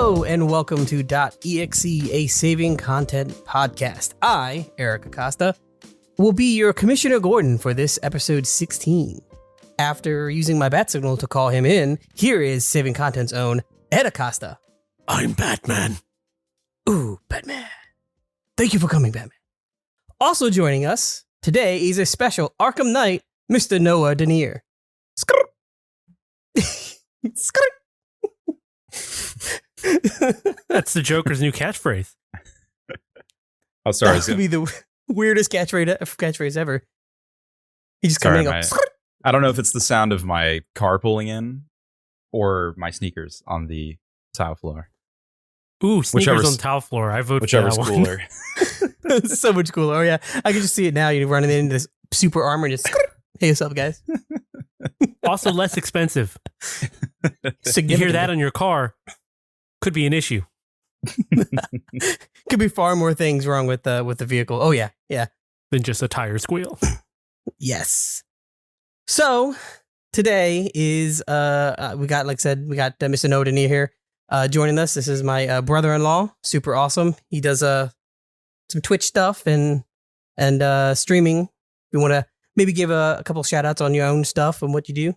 Hello and welcome to dotEXE, a saving content podcast. I, Eric Acosta, will be your Commissioner Gordon for this episode 16. After using my bat signal to call him in, here is saving content's own Ed Acosta. I'm Batman. Ooh, Batman. Thank you for coming, Batman. Also joining us today is a special Arkham Knight, Mr. Noah Denier. That's the Joker's new catchphrase. Oh, sorry. That would be the weirdest catchphrase ever. He just comes in and goes, I don't know if it's the sound of my car pulling in or my sneakers on the tile floor. Ooh, sneakers on the tile floor. I vote for that one. Cooler. It's so much cooler. Oh, yeah. I can just see it now. You're running into this super armor and just, hey, what's up, guys? Also less expensive. You hear that on your car, could be an issue. Could be far more things wrong with the vehicle. Oh, yeah. Yeah. Than just a tire squeal. Yes. So today is, we got Mr. Noah Denier here joining us. This is my brother-in-law. Super awesome. He does some Twitch stuff and streaming. You want to maybe give a couple shout outs on your own stuff and what you do?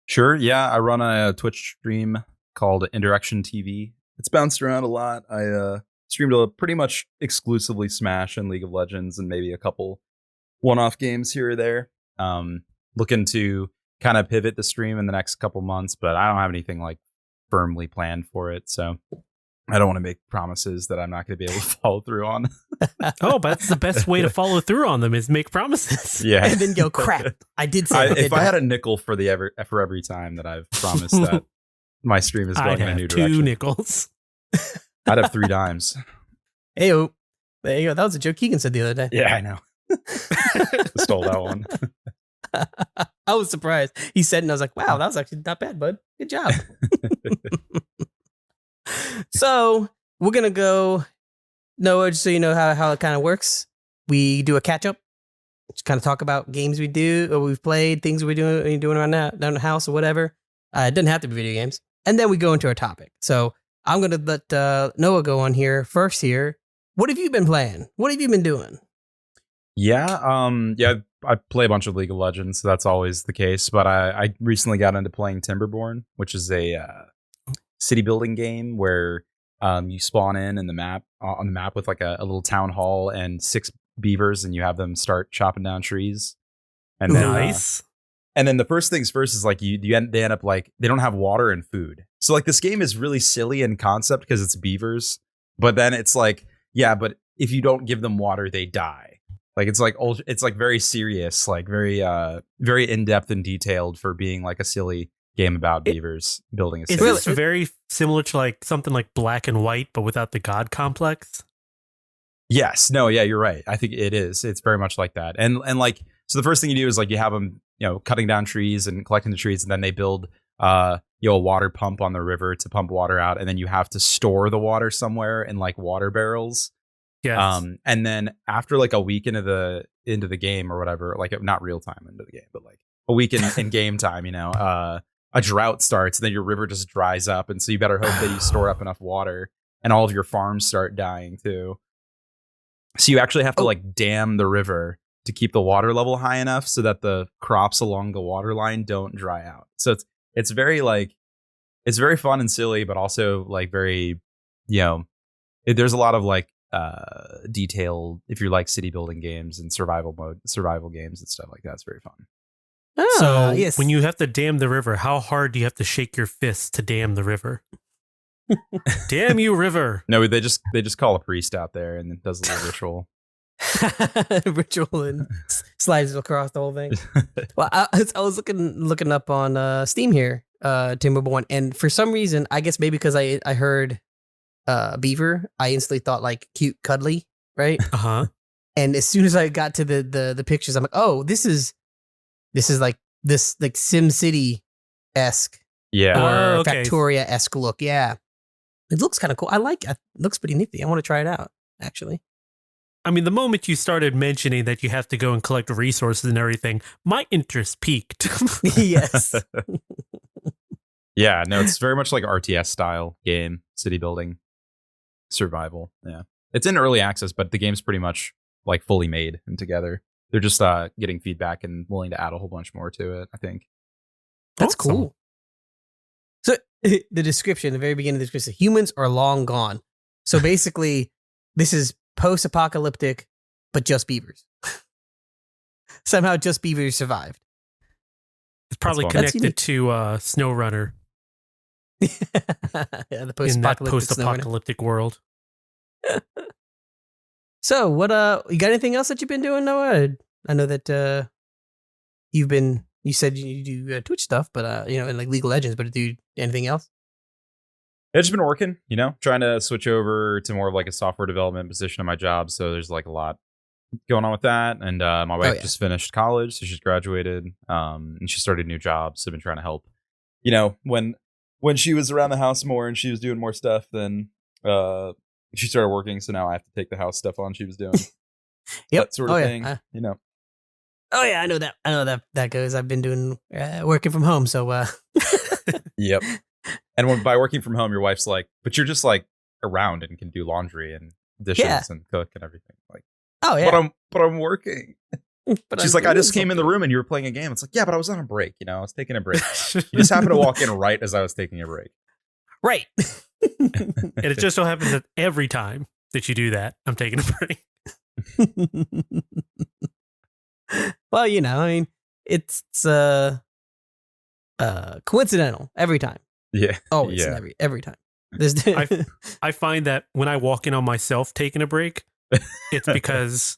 Sure. Yeah. I run a Twitch stream called iNDirectionTV. It's bounced around a lot. I streamed pretty much exclusively Smash and League of Legends and maybe a couple one-off games here or there. Looking to kind of pivot the stream in the next couple months, but I don't have anything like firmly planned for it. So I don't want to make promises that I'm not going to be able to follow through on. Oh, but that's the best way to follow through on them is make promises. Yeah. And then go, crap. I did say if I had a nickel for every time that I've promised that my stream is going in a new direction. 2 nickels. I'd have 3 dimes. Heyo. There you go. That was a joke Keegan said the other day. Yeah, I know. Stole that one. I was surprised. He said, and I was like, wow, that was actually not bad, bud. Good job. So we're going to go, Noah, just so you know how it kind of works. We do a catch up, just kind of talk about games we do or we've played, things we're doing around down the house or whatever. It doesn't have to be video games. And then we go into our topic. So I'm going to let Noah go on here first here. What have you been playing? What have you been doing? Yeah, I play a bunch of League of Legends, so that's always the case. But I recently got into playing Timberborn, which is a city building game where you spawn in the map on the map with like a little town hall and 6 beavers, and you have them start chopping down trees. And then, nice. And then the first things first is like they end up like they don't have water and food. So like this game is really silly in concept because it's beavers, but then it's like, yeah, but if you don't give them water, they die. Like it's like very serious, like very in depth and detailed for being like a silly game about beavers building a city. Is this very similar to like something like Black and White, but without the god complex? Yes. No. Yeah. You're right. I think it is. It's very much like that. And like so, the first thing you do is like you have them, cutting down trees and collecting the trees, and then they build a water pump on the river to pump water out, and then you have to store the water somewhere in like water barrels. Yes. And then after like a week into the game or whatever, like not real time into the game, but like a week in game time, a drought starts, and then your river just dries up, and so you better hope that you store up enough water, and all of your farms start dying too. So you actually have to like dam the river to keep the water level high enough so that the crops along the water line don't dry out. So it's very like it's very fun and silly, but also like very there's a lot of like detailed if you like city building games and survival games and stuff like that. It's very fun. So yes. When you have to dam the river, how hard do you have to shake your fists to dam the river? Damn you, river! No, they just call a priest out there and it does a little ritual. Ritual and slides across the whole thing. Well, I was looking up on Steam here, Timberborn, and for some reason, I guess maybe because I heard Beaver, I instantly thought like cute, cuddly, right? And as soon as I got to the pictures, I'm like, oh, this is like this like Sim City-esque, or Factoria-esque look. Yeah, it looks kind of cool. I like it. It looks pretty nifty. I want to try it out, actually. I mean, the moment you started mentioning that you have to go and collect resources and everything, my interest peaked. Yes. Yeah, no, it's very much like RTS style game. city building survival. Yeah, it's in early access, but the game's pretty much like fully made and together. They're just getting feedback and willing to add a whole bunch more to it, I think. That's Awesome. cool. So the description, the very beginning of the description, humans are long gone. So basically, this is post-apocalyptic, but just beavers. Somehow, just beavers survived. It's probably That's connected to SnowRunner Yeah, the in that post-apocalyptic. post-apocalyptic world. So, what you got anything else that you've been doing, Noah? I know that you said you do Twitch stuff, but and like League of Legends, but do you anything else? I've just been working, trying to switch over to more of like a software development position in my job. So there's like a lot going on with that. And my wife just finished college, so she's graduated, and she started a new job. So I've been trying to help. When she was around the house more and she was doing more stuff, then she started working. So now I have to take the house stuff on she was doing. That sort of thing. Oh yeah, I know that goes. I've been doing working from home, so Yep. And by working from home, your wife's like, but you're just like around and can do laundry and dishes and cook and everything. Like, oh yeah, but I'm working. But She's like, I just came in the room and you were playing a game. It's like, yeah, but I was on a break. I was taking a break. You just happened to walk in right as I was taking a break. Right. And it just so happens that every time that you do that, I'm taking a break. Well, I mean, it's coincidental every time. Yeah. Always Yeah. and every time. There's I find that when I walk in on myself taking a break, it's because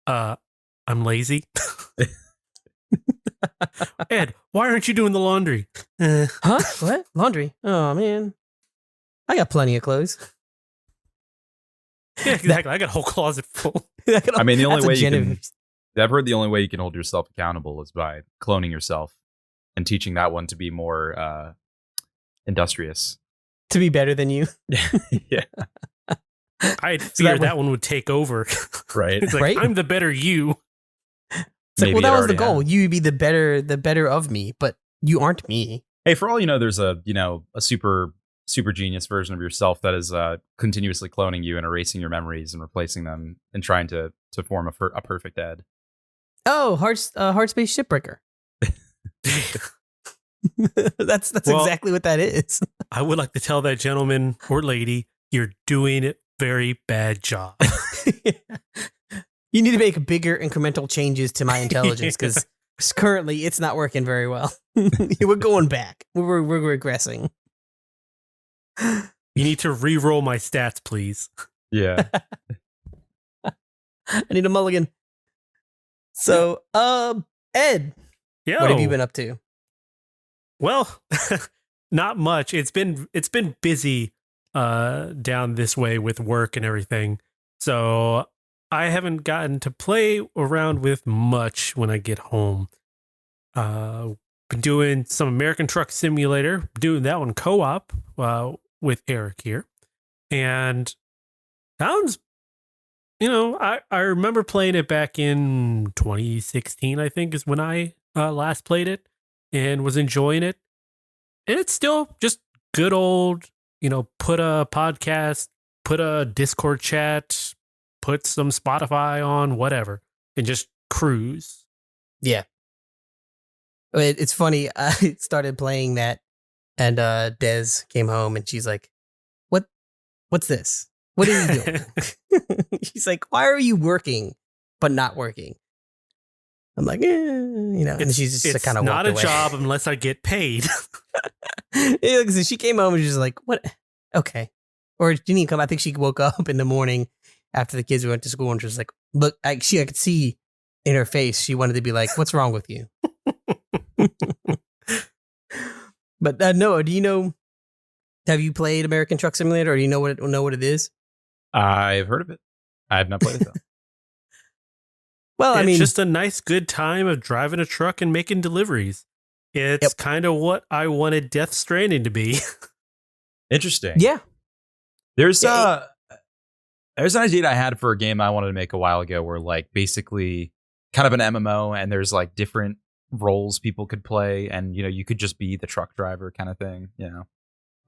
I'm lazy. Ed, why aren't you doing the laundry? Huh? What? Laundry? Oh man, I got plenty of clothes. Yeah, exactly. I got a whole closet full. I mean, the only way you can. I've heard the only way you can hold yourself accountable is by cloning yourself and teaching that one to be more industrious. To be better than you. Yeah. I'd fear that one would take over. Right. It's like, Right? I'm the better you. It's like, well, that was the goal. You'd be the better of me, but you aren't me. Hey, for all you know, there's a super genius version of yourself that is continuously cloning you and erasing your memories and replacing them and trying to form a perfect Ed. Oh, hard space shipbreaker. That's exactly what that is. I would like to tell that gentleman or lady, you're doing a very bad job. You need to make bigger incremental changes to my intelligence because currently it's not working very well. We're going back. We're regressing. You need to re-roll my stats, please. Yeah. I need a mulligan. So, Ed, Yeah. what have you been up to? Well, not much. It's been busy down this way with work and everything. So I haven't gotten to play around with much when I get home. Been doing some American Truck Simulator, doing that one co-op with Eric here. And sounds, I remember playing it back in 2016, I think is when I last played it and was enjoying it. And it's still just good old, put a podcast, put a Discord chat, put some Spotify on, whatever, and just cruise. Yeah. It's funny. I started playing that and Des came home and she's like, what's this? What are you doing? She's like, why are you working but not working? I'm like, and she's just kind of not a away. job unless I get paid. Yeah, so she came home and she's like, what? Okay. Or she didn't even come. I think she woke up in the morning after the kids went to school and just like, look, I could see in her face, she wanted to be like, what's wrong with you? But Noah, do you know, have you played American Truck Simulator or do you know what it is? I've heard of it. I have not played it though. Well, It's I mean, just a nice, good time of driving a truck and making deliveries. It's kind of what I wanted Death Stranding to be. Interesting. yeah. There's an idea that I had for a game I wanted to make a while ago where like basically kind of an MMO and there's like different roles people could play and you could just be the truck driver kind of thing,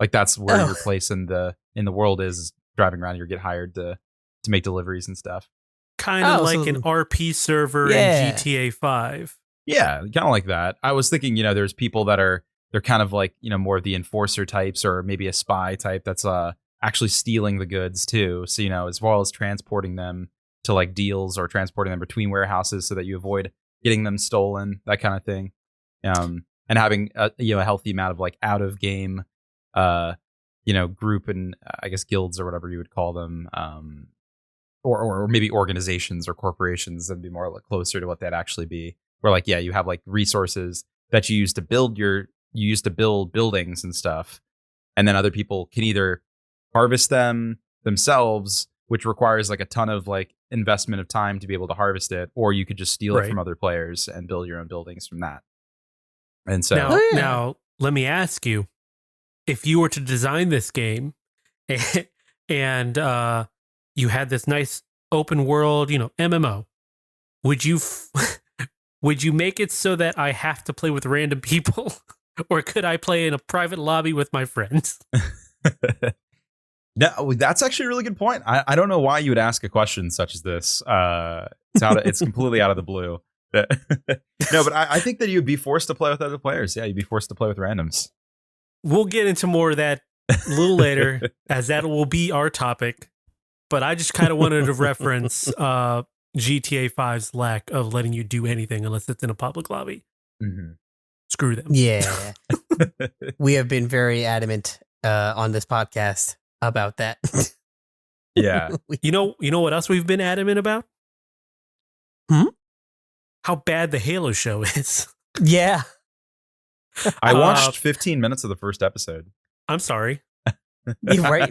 Like that's where your place in the world is driving around. You get hired to make deliveries and stuff. Kind of like an RP server in GTA 5. Yeah, kind of like that. I was thinking, there's people that they're kind of like, more of the enforcer types or maybe a spy type that's actually stealing the goods too. So, as well as transporting them to like deals or transporting them between warehouses so that you avoid getting them stolen, that kind of thing. And having a healthy amount of like out of game, group and I guess guilds or whatever you would call them. Or maybe organizations or corporations that'd be more like closer to what that'd actually be. Where like, you have like resources that you use to build buildings and stuff. And then other people can either harvest them themselves, which requires like a ton of like investment of time to be able to harvest it, or you could just steal it from other players and build your own buildings from that. And so now let me ask you, if you were to design this game and you had this nice open world, MMO, would you would you make it so that I have to play with random people, or could I play in a private lobby with my friends? No, that's actually a really good point. I don't know why you would ask a question such as this. It's completely out of the blue. No, but I think that you'd be forced to play with other players. Yeah, you'd be forced to play with randoms. We'll get into more of that a little later, as that will be our topic. But I just kind of wanted to reference GTA 5's lack of letting you do anything unless it's in a public lobby. Mm-hmm. Screw them. Yeah. We have been very adamant on this podcast about that. Yeah. You know what else we've been adamant about? How bad the Halo show is. Yeah. I watched 15 minutes of the first episode. I'm sorry. You're right.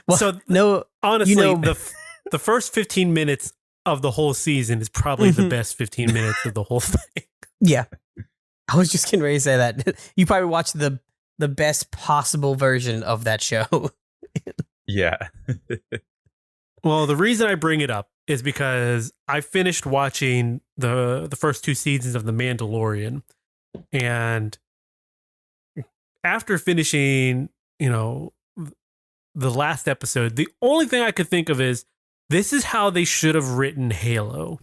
Well, so no, honestly, the first 15 minutes of the whole season is probably the best 15 minutes of the whole thing. Yeah. I was just getting ready to say that. You probably watched the best possible version of that show. Yeah. Well, the reason I bring it up is because I finished watching the first 2 seasons of The Mandalorian, and after finishing, the last episode, the only thing I could think of is this is how they should have written Halo.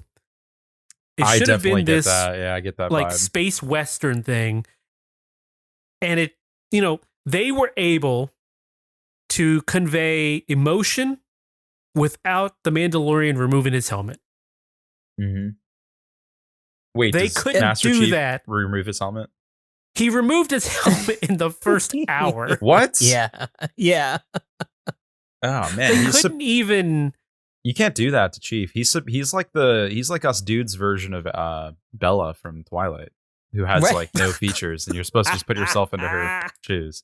It should have been this, I get that like vibe. Space Western thing. And it, they were able to convey emotion without the Mandalorian removing his helmet. Mm-hmm. Wait, they couldn't Master do Chief that. Remove his helmet? He removed his helmet in the first hour. What? Yeah. Yeah. Oh man, they couldn't even. You can't do that to Chief. He's like us dudes version of Bella from Twilight, who has like no features, and you're supposed to just put yourself into her shoes.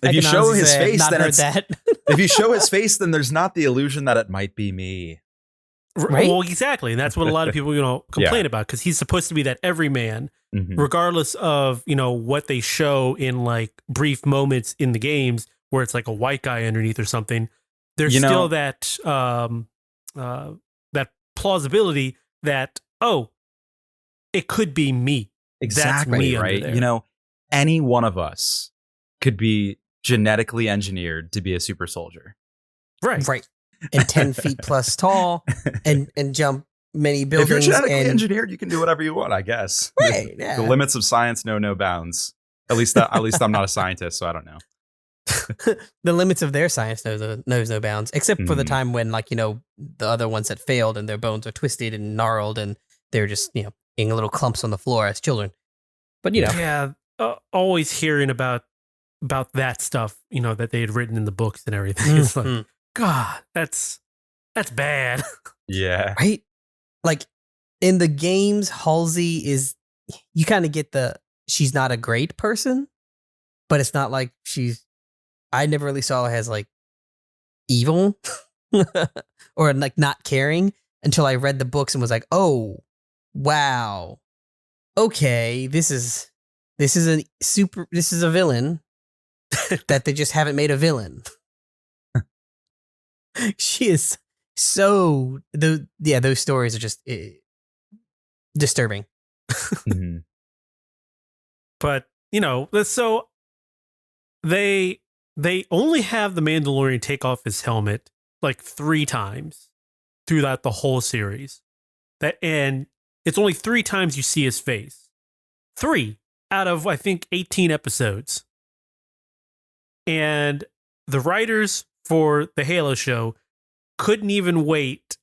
If you show his face, then if you show his face, then there's not the illusion that it might be me. Right? Well, exactly, and that's what a lot of people complain about, because he's supposed to be that everyman, regardless of what they show in like brief moments in the games where it's like a white guy underneath or something. There's still that that plausibility that it could be me. Exactly. That's me right. Any one of us could be genetically engineered to be a super soldier. Right. And 10 feet plus tall and jump many buildings. If you're genetically engineered, you can do whatever you want, I guess. Right. Yeah. The limits of science know no bounds. At least I'm not a scientist, so I don't know. The limits of their science knows no bounds, except for the time when, the other ones that failed and their bones are twisted and gnarled and they're just, in little clumps on the floor as children. But, Yeah, always hearing about that stuff, that they had written in the books and everything. It's like, God, that's bad. Yeah. Right? Like, in the games, Halsey you kind of get she's not a great person, but it's not like I never really saw her as like evil or like not caring until I read the books and was like, oh, wow. Okay, this is a villain that they just haven't made a villain. She is so those stories are just disturbing. Mhm. But so they only have the Mandalorian take off his helmet like 3 times throughout the whole series. And it's only 3 times you see his face. 3 out of I think 18 episodes. And the writers for the Halo show couldn't even wait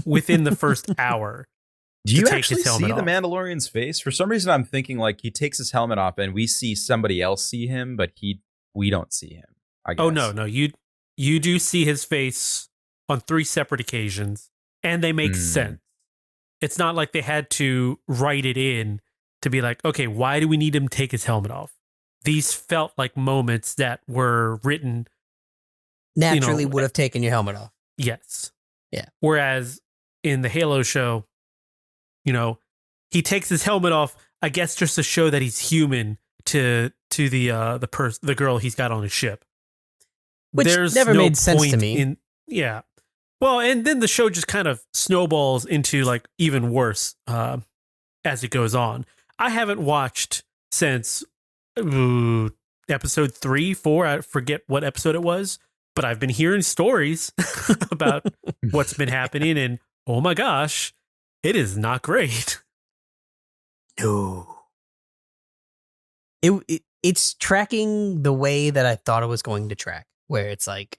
within the first hour. Do you take actually his see helmet the off. Mandalorian's face? For some reason, I'm thinking like he takes his helmet off and we see somebody else see him, but we don't see him. I guess. Oh no, you do see his face on 3 separate occasions, and they make sense. It's not like they had to write it in to be like, okay, why do we need him to take his helmet off? These felt like moments that were written Naturally would have taken your helmet off. Yes. Yeah. Whereas in the Halo show, he takes his helmet off, I guess, just to show that he's human to the girl he's got on his ship. Which There's never no made sense to me. Yeah. Well, and then the show just kind of snowballs into like even worse as it goes on. I haven't watched since episode 3, 4. I forget what episode it was, but I've been hearing stories about what's been happening, and oh my gosh, it is not great. No. It's tracking the way that I thought it was going to track, where it's like,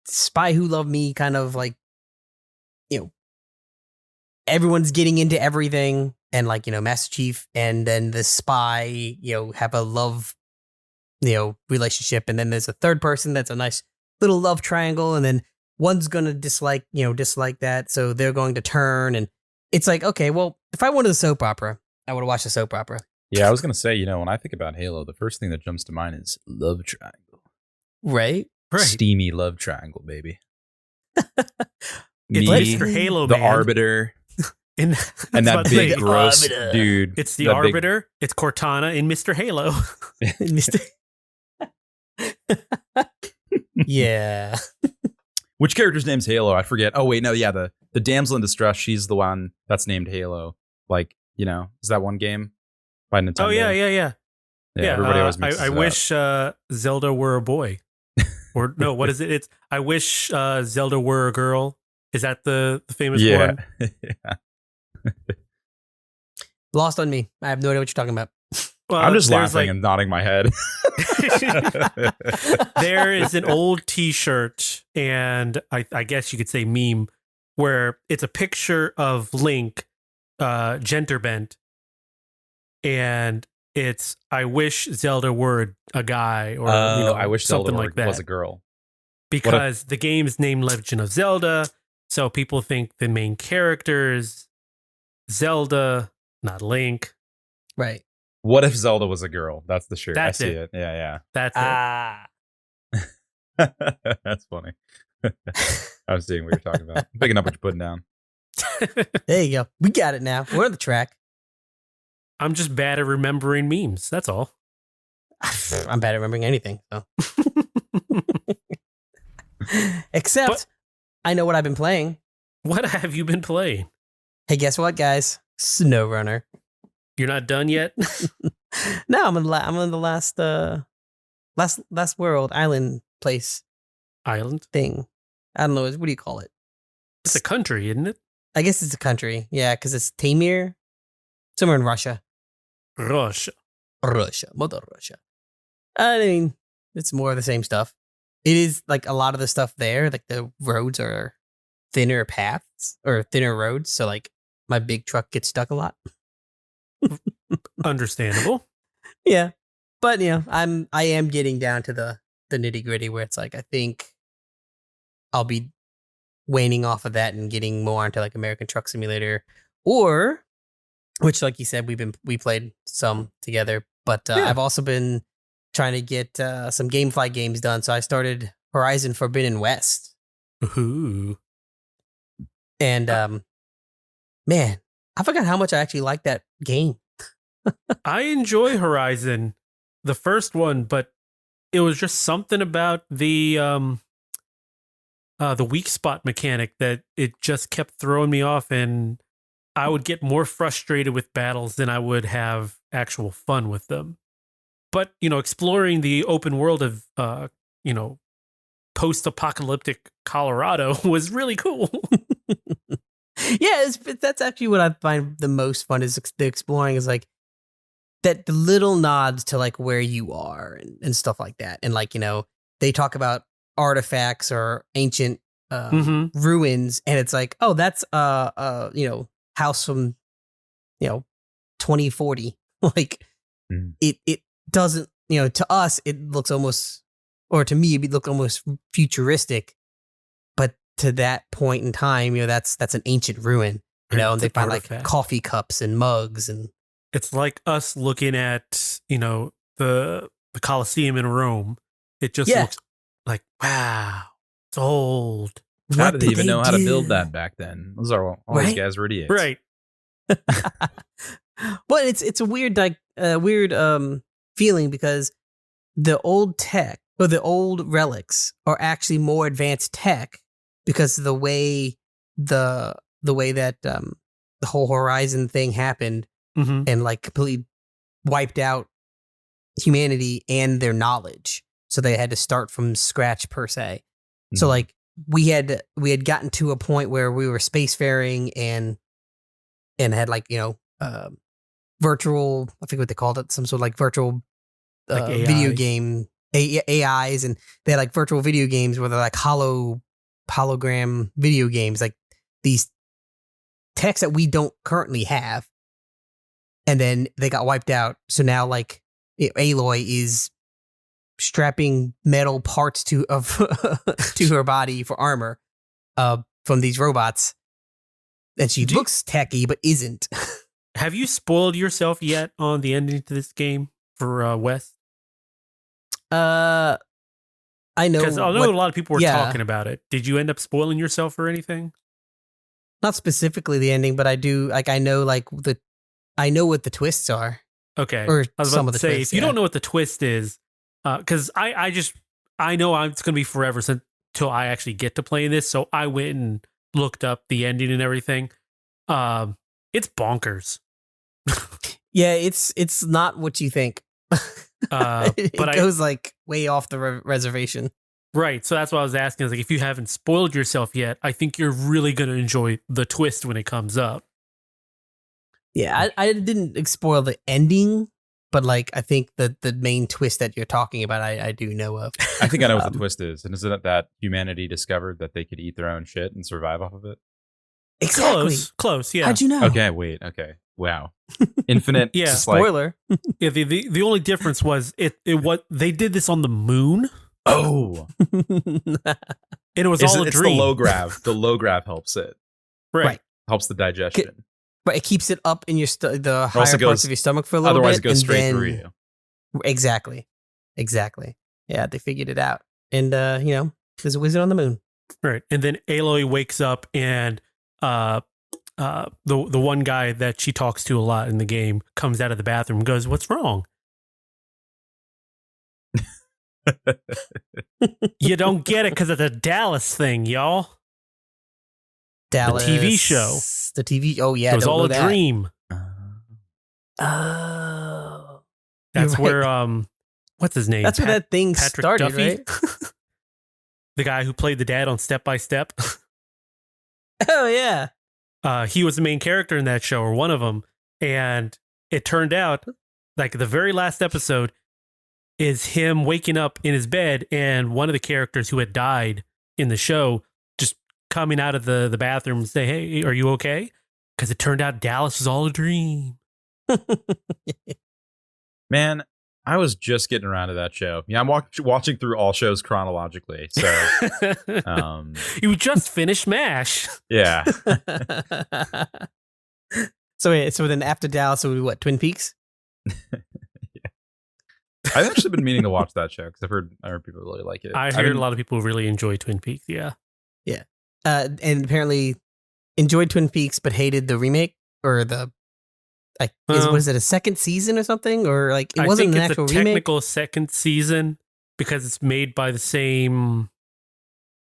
Spy Who Loved Me kind of like, everyone's getting into everything, and like, Master Chief and then the spy, have a love, relationship, and then there's a third person that's a nice little love triangle, and then one's gonna dislike that, so they're going to turn, and it's like, okay, well, if I wanted a soap opera, I would have watched a soap opera. Yeah, I was gonna say, when I think about Halo, the first thing that jumps to mind is love triangle. Right? Steamy love triangle, baby. It's Me, Mr. Halo, the man. Arbiter, and that big gross Arbiter. dude. It's the Arbiter. It's Cortana in Mr. Halo. Yeah. Which character's name's Halo? I forget. Oh wait, no, yeah, the damsel in distress. She's the one that's named Halo. Like, is that one game by Nintendo? Oh yeah. Yeah, everybody always mixes I it wish Zelda were a boy. Or no, what is it? It's I wish Zelda were a girl. Is that the famous one? Yeah. Lost on me. I have no idea what you're talking about. Well, I'm just laughing and nodding my head. There is an old T-shirt, and I guess you could say meme, where it's a picture of Link, gender bent, and it's I wish Zelda were a guy, or I wish something Zelda like that was a girl. because the game's named Legend of Zelda, so people think the main character is Zelda, not Link. Right. What if Zelda was a girl? That's the shirt. That's I see it. it. Yeah, That's yeah. That's funny. I was seeing what you're talking about. I'm picking up what you're putting down. it. There you go. We got it now. We're on the track. I'm just bad at remembering memes. That's all. I'm bad at remembering anything. So. Except, I know what I've been playing. What have you been playing? Hey, guess what, guys? SnowRunner. You're not done yet? No, I'm in the last world island place Island? thing. I don't know. What do you call it? It's a country, isn't it? I guess it's a country. Yeah, because it's Tamir, somewhere in Russia. Russia. Mother Russia. I mean, it's more of the same stuff. It is like a lot of the stuff there. Like the roads are thinner paths or thinner roads, so like my big truck gets stuck a lot. Understandable. Yeah, but I am getting down to the nitty gritty where it's like I think I'll be waning off of that and getting more into like American Truck Simulator, or which, like you said, we played some together. But Yeah. I've also been trying to get some GameFly games done. So I started Horizon Forbidden West, Ooh. and man, I forgot how much I actually like that game. I enjoy Horizon, the first one, but it was just something about the weak spot mechanic that it just kept throwing me off, and I would get more frustrated with battles than I would have actual fun with them. But, exploring the open world of, post-apocalyptic Colorado was really cool. Yeah, that's actually what I find the most fun is the exploring is like that the little nods to like where you are and stuff like that. And like, they talk about artifacts or ancient ruins and it's like, oh, that's house from 2040. Like it doesn't, to us it looks almost, or to me it looked almost futuristic, but to that point in time, that's an ancient ruin, and they find like coffee cups and mugs, and it's like us looking at the Colosseum in Rome. It just looks like, wow, it's old. How did they even know how to build that back then? Those are all these guys were idiots, right? But it's a weird feeling because the old tech or the old relics are actually more advanced tech because of the way that the whole Horizon thing happened and like completely wiped out humanity and their knowledge. So they had to start from scratch per se. So like we had gotten to a point where we were spacefaring and had like, virtual, I forget what they called it, some sort of like virtual like video game AIs, and they had like virtual video games where they're like hologram video games, like these techs that we don't currently have. And then they got wiped out. So now like Aloy is strapping metal parts to her body for armor from these robots. And she looks tacky, but isn't. Have you spoiled yourself yet on the ending to this game for West? I know. Because I know a lot of people were talking about it. Did you end up spoiling yourself or anything? Not specifically the ending, but I do. Like I know what the twists are. Okay. Or I was some about of the to say, twists, if you don't know what the twist is, because I know it's going to be forever until I actually get to play this. So I went and looked up the ending and everything. It's bonkers. Yeah, it's not what you think. It goes like way off the reservation. Right. So that's what I was asking. Is like, if you haven't spoiled yourself yet, I think you're really going to enjoy the twist when it comes up. Yeah, I didn't spoil the ending, but like I think the main twist that you're talking about, I do know of. I think I know what the twist is. And isn't it that humanity discovered that they could eat their own shit and survive off of it? Exactly. Close, yeah. How'd you know? Okay, wait, okay. Wow. Infinite. Yeah. Spoiler. Yeah, the only difference was what they did this on the moon. Oh. And it was all a it's dream. The low grav. The low grav helps it. Right. Helps the digestion. But it keeps it up in your the higher parts of your stomach for a little bit. Otherwise it goes straight through you. Exactly. Yeah, they figured it out. And there's a wizard on the moon. Right. And then Aloy wakes up and the one guy that she talks to a lot in the game comes out of the bathroom and goes, "What's wrong?" You don't get it because it's a Dallas thing, y'all. Dallas, the TV show, the TV. Oh yeah, it was all a dream. Oh, that's where what's his name? That's where that thing Patrick started, Duffy? right? The guy who played the dad on Step by Step. Oh yeah. He was the main character in that show, or one of them, and it turned out like the very last episode is him waking up in his bed, and one of the characters who had died in the show just coming out of the bathroom and say, "Hey, are you okay?" Because it turned out Dallas was all a dream. Man, I was just getting around to that show. Yeah, I'm watching through all shows chronologically. So, you just finished MASH. Yeah. So then after Dallas, so what? Twin Peaks? Yeah. I've actually been meaning to watch that show because I heard people really like it. I heard a lot of people really enjoy Twin Peaks. Yeah. Yeah. And apparently enjoyed Twin Peaks, but hated the remake or the. Was it a second season or something, or like it wasn't an actual remake? It's a technical second season because it's made by the same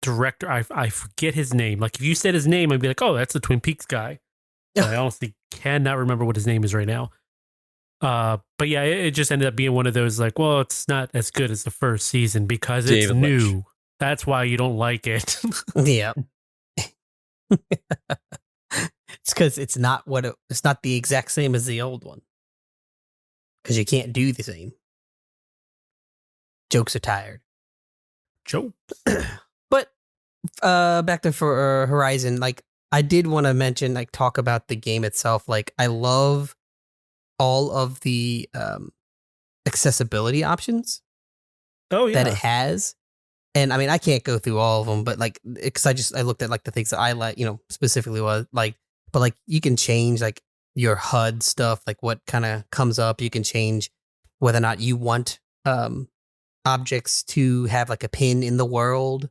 director. I forget his name. Like if you said his name, I'd be like, "Oh, that's the Twin Peaks guy." I honestly cannot remember what his name is right now. But yeah, it just ended up being one of those like, well, it's not as good as the first season because it's David new. Lynch. That's why you don't like it. Yeah. It's because it's not it's not the exact same as the old one. Because you can't do the same. Jokes are tired. Joke. But back to for Horizon, like I did want to mention, like talk about the game itself. Like I love all of the accessibility options Oh yeah. that it has. And I mean, I can't go through all of them, but like, because I looked at like the things that I like, specifically was like, but like you can change like your HUD stuff, like what kind of comes up. You can change whether or not you want objects to have like a pin in the world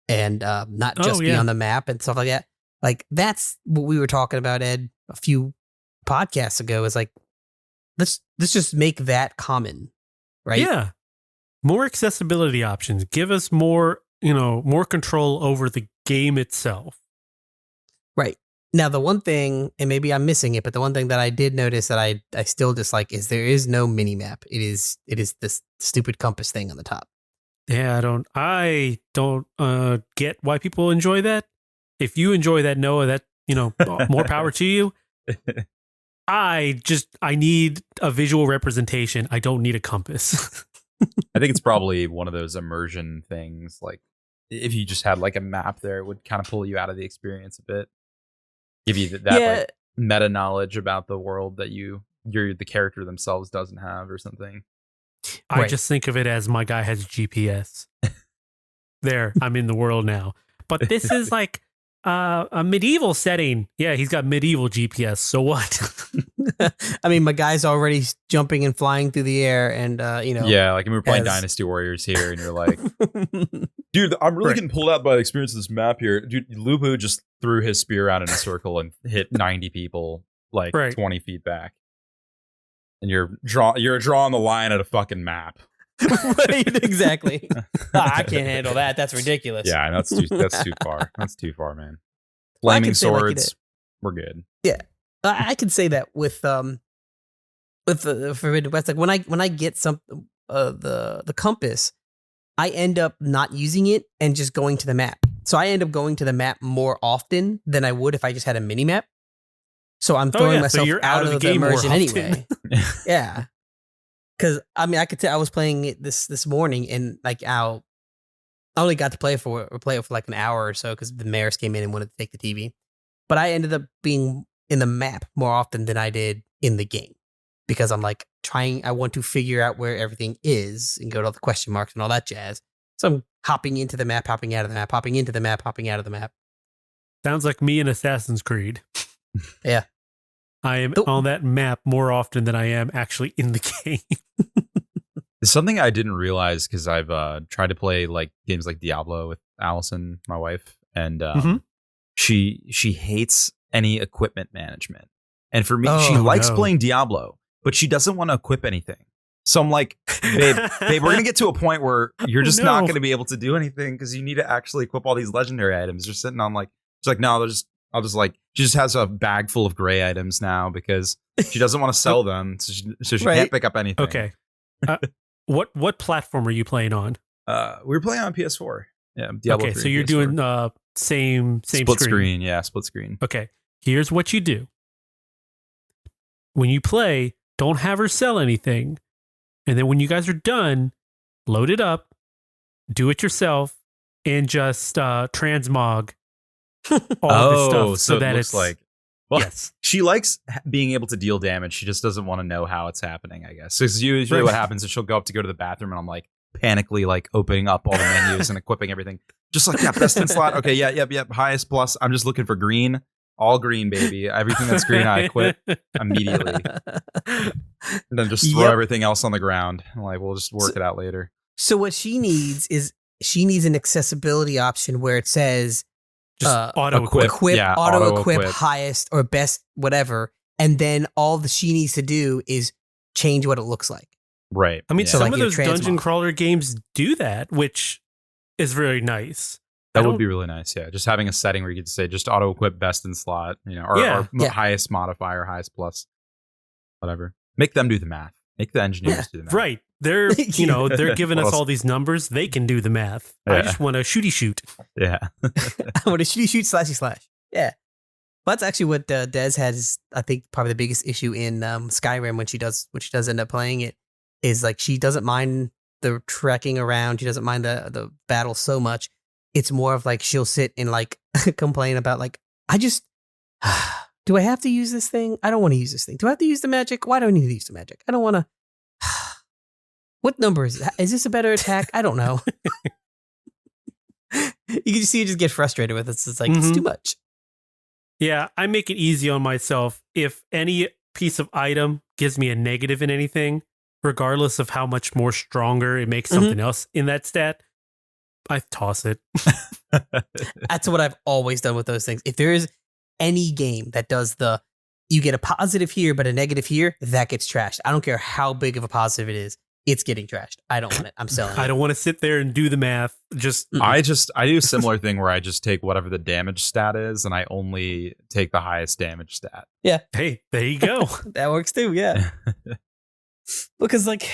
and not just be on the map and stuff like that. Like that's what we were talking about, Ed, a few podcasts ago. Is like let's just make that common, right? Yeah. More accessibility options. Give us more, more control over the game itself. Right. Now, the one thing, and maybe I'm missing it, but the one thing that I did notice that I still dislike is there is no mini map. It is this stupid compass thing on the top. Yeah, I don't get why people enjoy that. If you enjoy that, Noah, that more power to you. I need a visual representation. I don't need a compass. I think it's probably one of those immersion things. Like if you just had like a map there, it would kind of pull you out of the experience a bit. Give you that like, meta knowledge about the world that the character themselves doesn't have or something. I just think of it as my guy has GPS. There, I'm in the world now. But this is like a medieval setting. Yeah, he's got medieval GPS. So what? I mean, my guy's already jumping and flying through the air, and Yeah, like we were playing Dynasty Warriors here, and you're like, dude, I'm really getting pulled out by the experience of this map here. Dude, Lubu just threw his spear out in a circle and hit 90 people like 20 feet back, and you're drawing the line at a fucking map. Right, exactly. I can't handle that. That's ridiculous. Yeah, that's too far. That's too far, man. Flaming swords, we're good. Yeah, I can say that with the Forbidden West. Like when I get the compass, I end up not using it and just going to the map. So I end up going to the map more often than I would if I just had a mini map. So I'm throwing myself out of the immersion anyway. Yeah. Because I mean, I could tell I was playing it this morning, and like I only got to play it for like an hour or so because the mayors came in and wanted to take the TV. But I ended up being in the map more often than I did in the game because I'm like I want to figure out where everything is and go to all the question marks and all that jazz. So I'm hopping into the map, hopping out of the map, hopping into the map, hopping out of the map. Sounds like me in Assassin's Creed. Yeah. I am on that map more often than I am actually in the game. It's something I didn't realize because I've tried to play like games like Diablo with Allison, my wife, and she hates any equipment management. And for me, she likes playing Diablo, but she doesn't want to equip anything. So I'm like, babe, we're going to get to a point where you're just not going to be able to do anything because you need to actually equip all these legendary items. You're sitting on like, she's like, no, she just has a bag full of gray items now because she doesn't want to sell them. So she can't pick up anything. Okay. What platform are you playing on? We were playing on PS4. Yeah. Diablo 3 so you're PS4. doing same split screen. Yeah, split screen. Okay. Here's what you do. When you play, don't have her sell anything. And then when you guys are done, load it up, do it yourself, and just transmog all this stuff so that it's like, well, yes. She likes being able to deal damage. She just doesn't want to know how it's happening, I guess. So usually what happens is she'll go to the bathroom and I'm like panically like opening up all the menus and equiping everything. Just like, yeah, best in slot. Okay, yeah, yep. Highest plus. I'm just looking for green. All green, baby. Everything that's green, I equip immediately. And then just throw everything else on the ground. I'm like, we'll just work it out later. So what she needs is an accessibility option where it says just auto equip, auto equip highest or best, whatever. And then all that she needs to do is change what it looks like. Right. I mean, some of those dungeon crawler games do that, which is very nice. That would be really nice. Yeah, just having a setting where you could say just auto equip best in slot, or highest modifier, highest plus, whatever. Make them do the math. Make the engineers do the math. Right. They're they're giving us all these numbers. They can do the math. Yeah. I just want to shooty shoot. Yeah. I want to shoot //. Yeah. That's actually what Des has, I think, probably the biggest issue in Skyrim when she does end up playing it, is like she doesn't mind the trekking around. She doesn't mind the battle so much. It's more of like she'll sit and like complain about like, do I have to use this thing? I don't want to use this thing. Do I have to use the magic? Why do I need to use the magic? I don't want to. What number is it? Is this a better attack? I don't know. You can just see you just get frustrated with it. It's like, it's too much. Yeah, I make it easy on myself. If any piece of item gives me a negative in anything, regardless of how much more stronger it makes something else in that stat, I toss it. That's what I've always done with those things. If there is any game that does you get a positive here, but a negative here, that gets trashed. I don't care how big of a positive it is. It's getting trashed. I don't want it. I'm selling it. I don't want to sit there and do the math. I do a similar thing where I just take whatever the damage stat is, and I only take the highest damage stat. Yeah. Hey, there you go. That works too. Yeah. Because like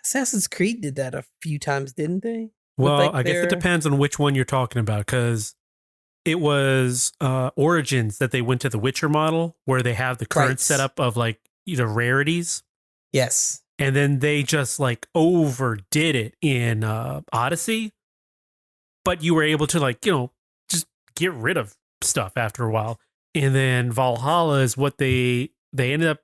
Assassin's Creed did that a few times, didn't they? Well, I guess it depends on which one you're talking about, because it was Origins that they went to the Witcher model where they have the current setup of like rarities. Yes. And then they just like overdid it in Odyssey. But you were able to like, just get rid of stuff after a while. And then Valhalla is what they ended up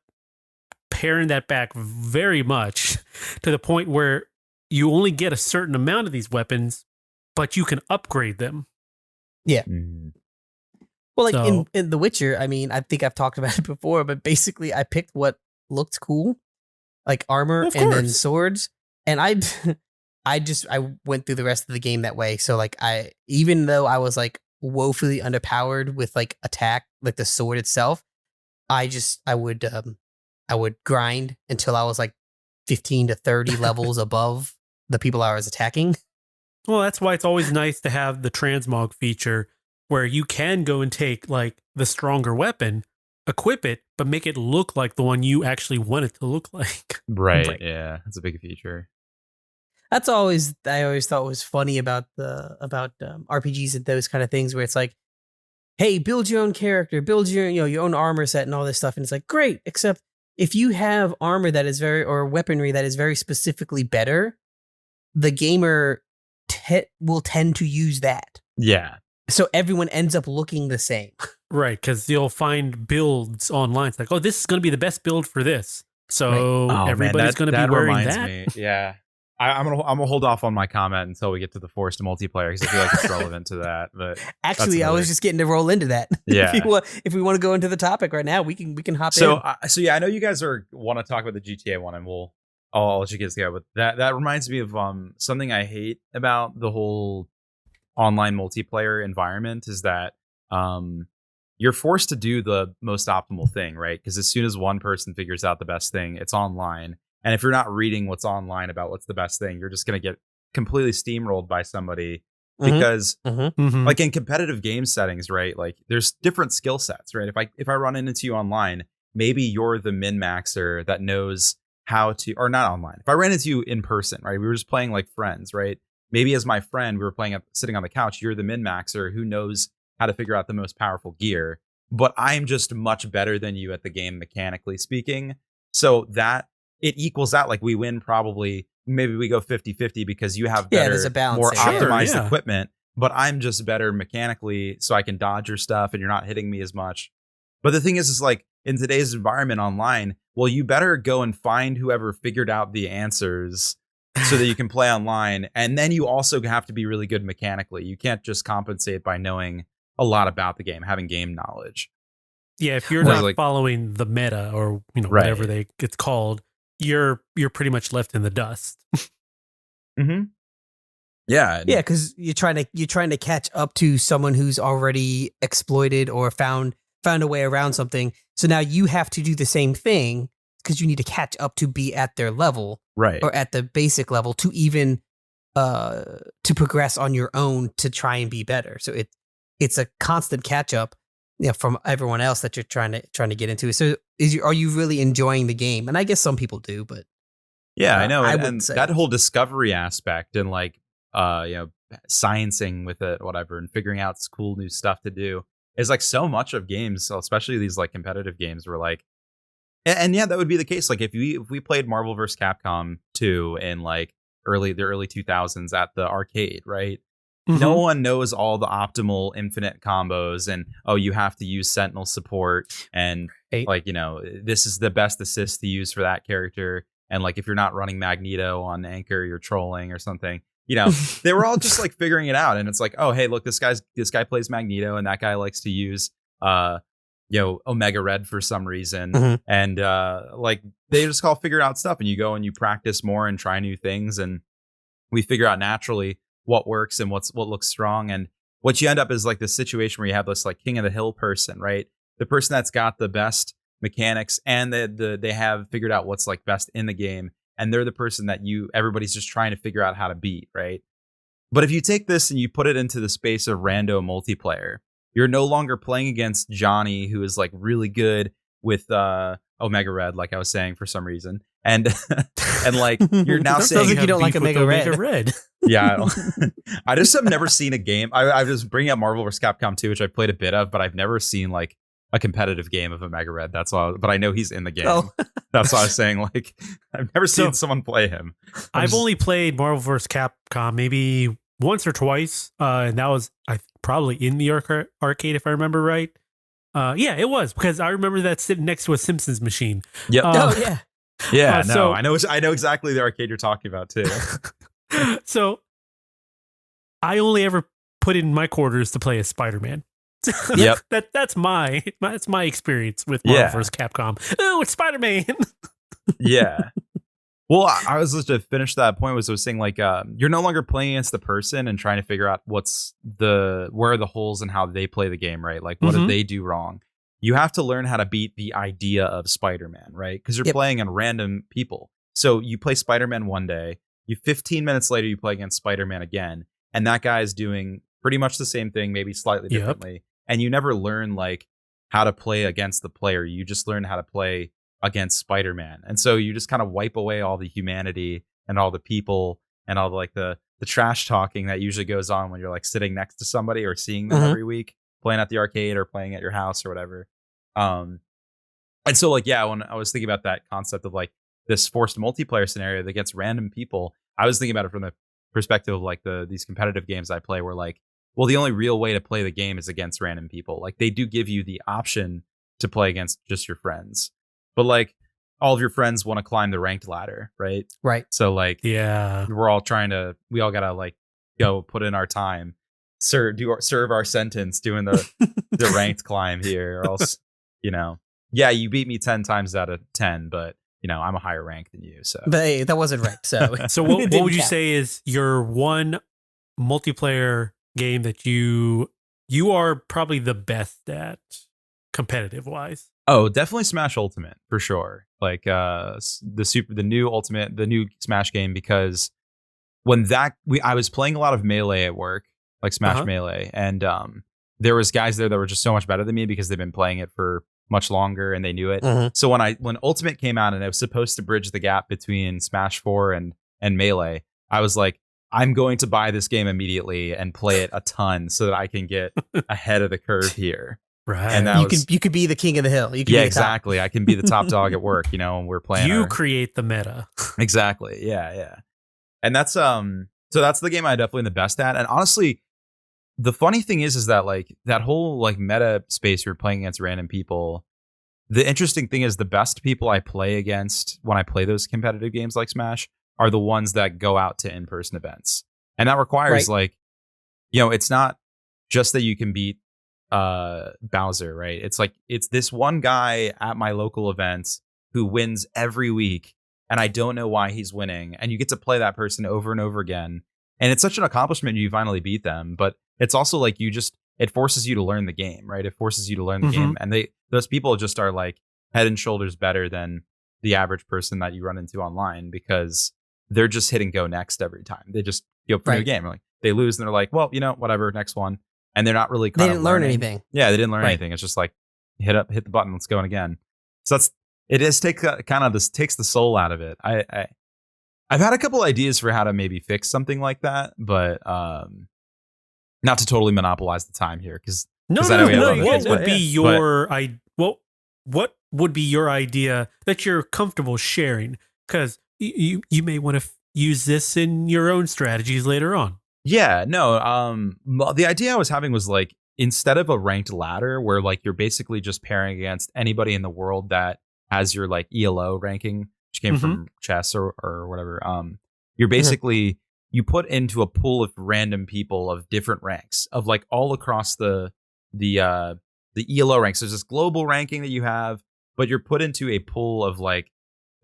paring that back very much to the point where you only get a certain amount of these weapons, but you can upgrade them. Yeah. Well, like in The Witcher, I mean, I think I've talked about it before, but basically I picked what looked cool. Like armor and then swords. And I went through the rest of the game that way. So like even though I was like woefully underpowered with like attack, like the sword itself, I would grind until I was like 15 to 30 levels above the people I was attacking. Well, that's why it's always nice to have the transmog feature where you can go and take like the stronger weapon, equip it, but make it look like the one you actually want it to look like. Right. Yeah. That's a big feature. That's I always thought was funny about RPGs and those kind of things where it's like, hey, build your own character, build your own armor set and all this stuff. And it's like, great. Except if you have armor that is or weaponry that is very specifically better, the gamer will tend to use that. Yeah. So everyone ends up looking the same. Right, because you'll find builds online. It's like, oh, this is going to be the best build for this. So everybody's going to be wearing that. Me. Yeah. I'm gonna hold off on my comment until we get to the forced multiplayer because I feel like it's relevant to that. But actually, I was just getting to roll into that. Yeah. if we want to go into the topic right now, we can hop in. So yeah, I know you guys want to talk about the GTA one, and I'll let you guys go. But that reminds me of something I hate about the whole online multiplayer environment is that you're forced to do the most optimal thing, right? Because as soon as one person figures out the best thing, it's online. And if you're not reading what's online about what's the best thing, you're just going to get completely steamrolled by somebody because like in competitive game settings, right? Like there's different skill sets, right? If I run into you online, maybe you're the min-maxer that knows how to, or not online. If I ran into you in person, right? We were just playing like friends, right? Maybe as my friend, we were playing sitting on the couch. You're the min-maxer who knows how to figure out the most powerful gear, but I'm just much better than you at the game mechanically speaking. So that it equals out, like we win probably, maybe we go 50-50 because you have better, there's a balance more there. optimized equipment, but I'm just better mechanically so I can dodge your stuff and you're not hitting me as much. But the thing is like in today's environment online, well, you better go and find whoever figured out the answers so that you can play online. And then you also have to be really good mechanically. You can't just compensate by knowing a lot about the game, having game knowledge. Yeah, if you're not following the meta or whatever it's called, you're pretty much left in the dust. Yeah, because you're trying to catch up to someone who's already exploited or found a way around something. So now you have to do the same thing because you need to catch up to be at their level, right? Or at the basic level to even to progress on your own to try and be better. So it's a constant catch up, from everyone else that you're trying to get into. So are you really enjoying the game? And I guess some people do, but yeah, I know. I And, would and say that whole discovery aspect and like, sciencing with it, whatever, and figuring out cool new stuff to do is like so much of games, especially these like competitive games where like, and yeah, that would be the case. Like if we played Marvel vs. Capcom 2 in like the early 2000s at the arcade, right? No one knows all the optimal infinite combos and you have to use Sentinel support and like, this is the best assist to use for that character. And like if you're not running Magneto on Anchor, you're trolling or something. They were all just like figuring it out. And it's like, oh, hey, look, this guy plays Magneto and that guy likes to use Omega Red for some reason. And like they just call figure out stuff, and you go and you practice more and try new things, and we figure out naturally what works and what looks strong. And what you end up is like this situation where you have this like king of the hill person, right? The person that's got the best mechanics and they have figured out what's like best in the game, and they're the person that everybody's just trying to figure out how to beat, right? But if you take this and you put it into the space of rando multiplayer, you're no longer playing against Johnny, who is like really good with Omega Red, like I was saying for some reason, and and like you're now saying sounds like you don't like Omega Red. Yeah, I just have never seen a game. I just bring up Marvel vs. Capcom 2, which I played a bit of, but I've never seen like a competitive game of Omega Red. That's all. But I know he's in the game. Oh. That's why I was saying like I've never seen someone play him. I've only played Marvel vs. Capcom maybe once or twice, and that was probably in the arcade if I remember right. Yeah, it was, because I remember that sitting next to a Simpsons machine. Yep. Oh yeah. Yeah. No, I know exactly the arcade you're talking about too. So I only ever put in my quarters to play as Spider-Man. Yep. That's my experience with Marvel vs. Capcom. Oh, it's Spider-Man. Yeah. Well, I was just to finish that point was I was saying like you're no longer playing against the person and trying to figure out where are the holes and how they play the game, right? Like what did they do wrong? You have to learn how to beat the idea of Spider-Man, right? Because you're playing on random people. So you play Spider-Man one day, 15 minutes later you play against Spider-Man again, and that guy is doing pretty much the same thing, maybe slightly differently. And you never learn like how to play against the player. You just learn how to play against Spider-Man. And so you just kind of wipe away all the humanity and all the people and all the, like the trash talking that usually goes on when you're like sitting next to somebody or seeing them every week playing at the arcade or playing at your house or whatever. And so like, yeah, when I was thinking about that concept of like this forced multiplayer scenario that gets random people, I was thinking about it from the perspective of like these competitive games I play where like, well, the only real way to play the game is against random people. Like they do give you the option to play against just your friends, but like all of your friends want to climb the ranked ladder, right? Right. So like, yeah, we all gotta like go put in our time, serve our sentence doing the ranked climb here, or else, yeah, you beat me 10 times out of 10, but I'm a higher rank than you. So, but hey, that wasn't right. So, so what would you say is your one multiplayer game that you are probably the best at competitive wise? Oh, definitely Smash Ultimate for sure. Like the new Smash game, because when I was playing a lot of Melee at work, like Smash Melee, and there was guys there that were just so much better than me because they've been playing it for much longer and they knew it. So when Ultimate came out and it was supposed to bridge the gap between Smash 4 and Melee, I was like, I'm going to buy this game immediately and play it a ton so that I can get ahead of the curve here. Right. And you could be the king of the hill. You can be exactly. I can be the top dog at work, and we're playing. Create the meta. Exactly. Yeah. And that's so that's the game I'm definitely the best at. And honestly, the funny thing is that like that whole like meta space you're playing against random people. The interesting thing is the best people I play against when I play those competitive games like Smash are the ones that go out to in-person events. And that requires like, it's not just that you can beat Bowser, right? It's like, it's this one guy at my local events who wins every week, and I don't know why he's winning. And you get to play that person over and over again. And it's such an accomplishment you finally beat them. But it's also like it forces you to learn the game, right? It forces you to learn the game. And those people just are like head and shoulders better than the average person that you run into online because they're just hitting go next every time. They just for a new game. Like they lose and they're like, well, whatever, next one. And they're not really they didn't learn anything. Yeah, they didn't learn anything. It's just like hit the button, let's go again. So it is takes the soul out of it. I've had a couple ideas for how to maybe fix something like that, but not to totally monopolize the time here, because what would be your idea that you're comfortable sharing? Because you may want to use this in your own strategies later on. Yeah, no. The idea I was having was like, instead of a ranked ladder where like you're basically just pairing against anybody in the world that has your like ELO ranking, which came from chess or whatever. You're basically you put into a pool of random people of different ranks of like all across the ELO ranks. There's this global ranking that you have, but you're put into a pool of like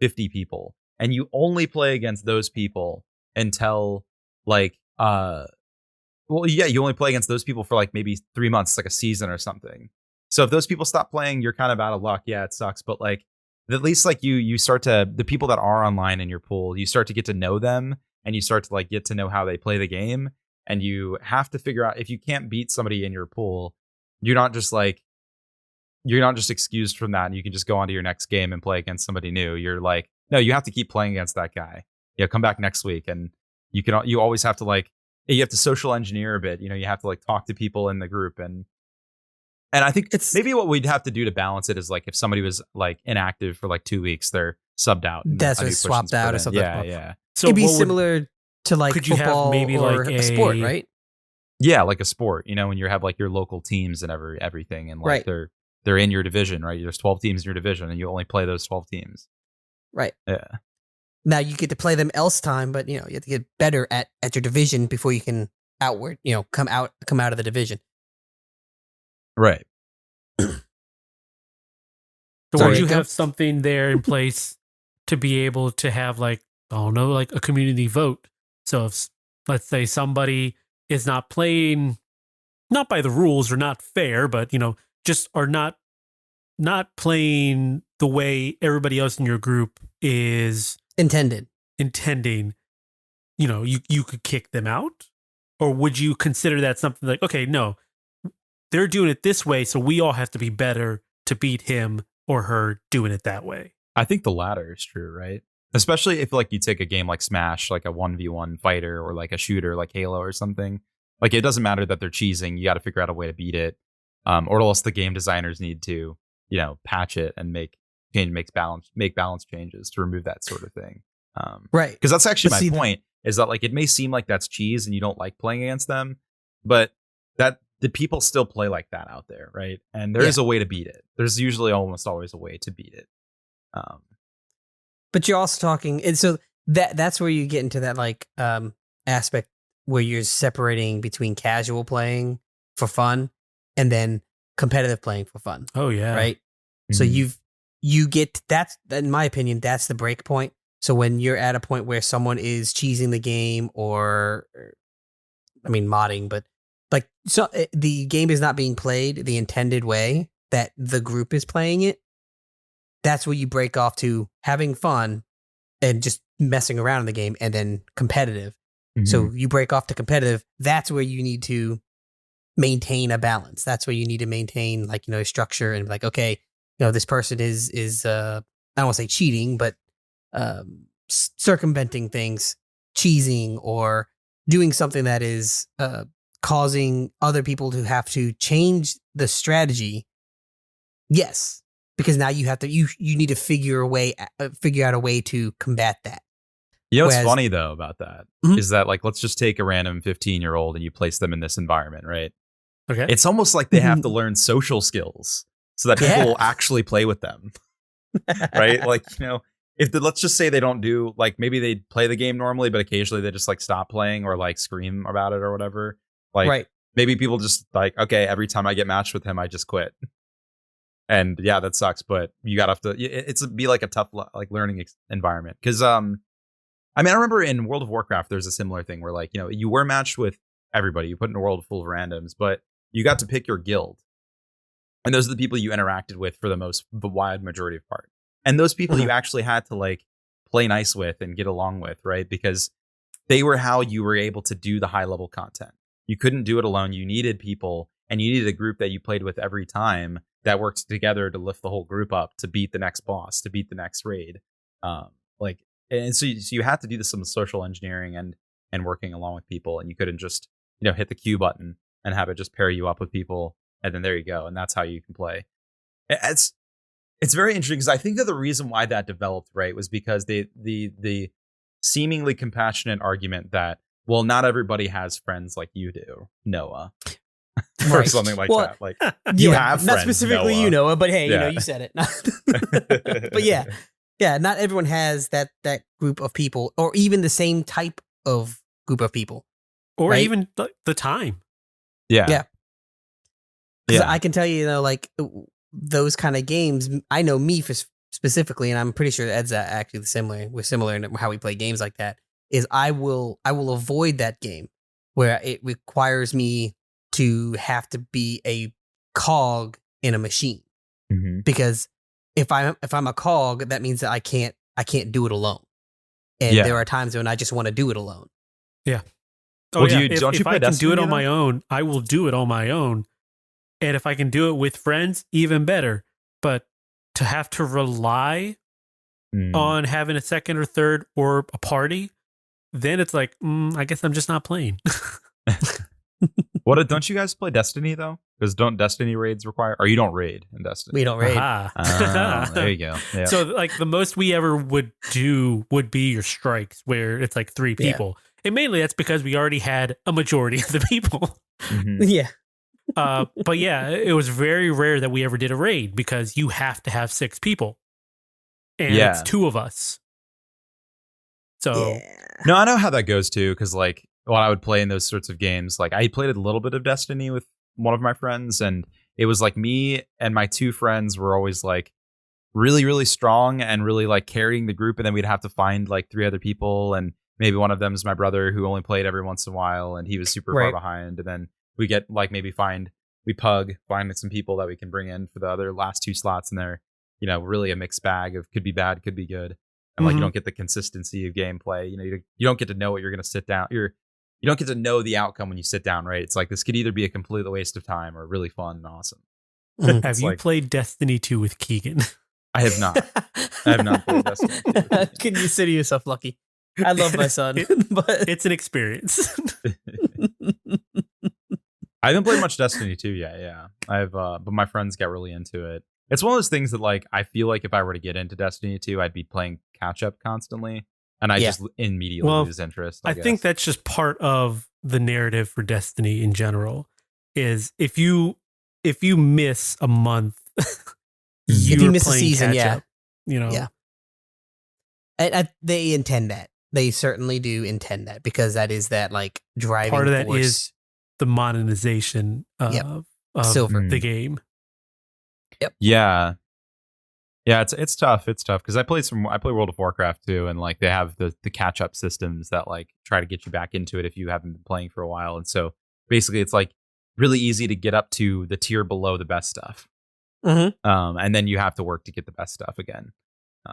50 people, and you only play against those people until like you only play against those people for like maybe 3 months, like a season or something. So if those people stop playing, you're kind of out of luck. Yeah, it sucks, but like at least like you start to, the people that are online in your pool, you start to get to know them, and you start to like get to know how they play the game. And you have to figure out, if you can't beat somebody in your pool, you're not just excused from that and you can just go on to your next game and play against somebody new. You're like, no, you have to keep playing against that guy. Come back next week. And you always have to like, you have to social engineer a bit. You have to like talk to people in the group. And I think it's maybe what we'd have to do to balance it is like, if somebody was like inactive for like 2 weeks, they're subbed out. That's or swapped out or something. Yeah. So it'd be similar to like could you football have maybe or like a sport, right? Yeah, like a sport, when you have like your local teams and everything, and like they're in your division, right? There's 12 teams in your division, and you only play those 12 teams. Right. Yeah. Now you get to play them else time, but you have to get better at your division before you can come out of the division. Right. So would you have something there in place to be able to have like, I don't know, like a community vote? So if, let's say somebody is not playing, not by the rules or not fair, but just are not playing the way everybody else in your group is intending, you could kick them out? Or would you consider that something like, okay, no, they're doing it this way, so we all have to be better to beat him or her doing it that way? I think the latter is true, right? Especially if like you take a game like Smash, like a 1v1 fighter, or like a shooter like Halo or something. Like it doesn't matter that they're cheesing, you got to figure out a way to beat it. Or else the game designers need to, patch it and make balance changes to remove that sort of thing. Right. Because that's actually my point, is that like it may seem like that's cheese and you don't like playing against them, but that the people still play like that out there, right? And there is a way to beat it. There's usually almost always a way to beat it. But you're also talking, and so that's where you get into that like aspect where you're separating between casual playing for fun and then competitive playing for fun. Oh yeah, right. Mm-hmm. So you get that's, in my opinion, that's the break point. So when you're at a point where someone is cheesing the game, or modding, but like, so the game is not being played the intended way that the group is playing it, that's where you break off to having fun and just messing around in the game, and then competitive. Mm-hmm. So you break off to competitive. That's where you need to maintain a balance. That's where you need to maintain like, a structure, and like, okay, this person is I don't want to say cheating, but circumventing things, cheesing, or doing something that is causing other people to have to change the strategy. Yes, because now you have to you need to figure out a way to combat that. What's funny though about that is that like, let's just take a random 15-year-old and you place them in this environment, right? Okay. It's almost like they have to learn social skills so that people will actually play with them. Right? Like, let's just say they don't do, like, maybe they play the game normally, but occasionally they just like stop playing or like scream about it or whatever. Like, maybe people just like, okay, every time I get matched with him, I just quit. And yeah, that sucks. But you gotta have to, it's be like a tough like learning environment. Because I remember in World of Warcraft, there's a similar thing where like, you were matched with everybody, you put in a world full of randoms, but you got to pick your guild. And those are the people you interacted with for the wide majority of part. And those people you actually had to like play nice with and get along with, right? Because they were how you were able to do the high level content. You couldn't do it alone. You needed people, and you needed a group that you played with every time that worked together to lift the whole group up, to beat the next boss, to beat the next raid. And so you had to do some social engineering and working along with people, and you couldn't just hit the Q button and have it just pair you up with people, and then there you go, and that's how you can play. It's very interesting because I think that the reason why that developed, right, was because the seemingly compassionate argument that, well, not everybody has friends like you do, Noah. Or something like that. Like, you have friends, not specifically Noah. Noah, but hey, you said it. But yeah, not everyone has that group of people, or even the same type of group of people, or right? even the time. Yeah. I can tell you, like those kind of games. I know me for specifically, and I'm pretty sure Ed's actually similar. We're similar in how we play games like that. Is I will avoid that game where it requires me to have to be a cog in a machine, because if I'm a cog, that means that I can't do it alone, and there are times when I just want to do it alone. Yeah. Oh, well, don't you play if I can Destiny, do it on my own, I will do it on my own, and if I can do it with friends, even better. But to have to rely on having a second or third or a party, then it's like, I guess I'm just not playing. Don't you guys play Destiny though? Because don't Destiny raids require, or you don't raid in Destiny? We don't raid. There you go. Yep. So like the most we ever would do would be your strikes, where it's like 3 people. And mainly that's because we already had a majority of the people. Yeah. But yeah, it was very rare that we ever did a raid, because you have to have 6 people. And it's 2 of us. So no, I know how that goes too, because like when I would play in those sorts of games, like I played a little bit of Destiny with one of my friends, and it was like me and my 2 friends were always like really, really strong and really like carrying the group, and then we'd have to find like 3 other people, and maybe one of them is my brother who only played every once in a while, and he was super far behind, and then we get like find some people that we can bring in for the other last 2 slots, and they're really a mixed bag of could be bad, could be good. And like you don't get the consistency of gameplay. You don't get to know what you're going to sit down. You don't get to know the outcome when you sit down, right? It's like this could either be a complete waste of time or really fun and awesome. Have you played Destiny 2 with Keegan? I have not. I have not played Destiny 2 with Keegan. Consider yourself lucky. I love my son, but it's an experience. I haven't played much Destiny 2 yet. Yeah, I've, but my friends get really into it. It's one of those things that like I feel like if I were to get into Destiny 2, I'd be playing catch up constantly, and I just immediately lose interest. I think that's just part of the narrative for Destiny in general. Is if you miss a month, if you miss a season, up, they intend that. They certainly do intend that, because that is that like driving part of that force. Is the modernization of the game. Yep. Yeah. It's tough. It's tough because I play World of Warcraft too, and like they have the catch up systems that like try to get you back into it if you haven't been playing for a while. And so basically, it's like really easy to get up to the tier below the best stuff, and then you have to work to get the best stuff again.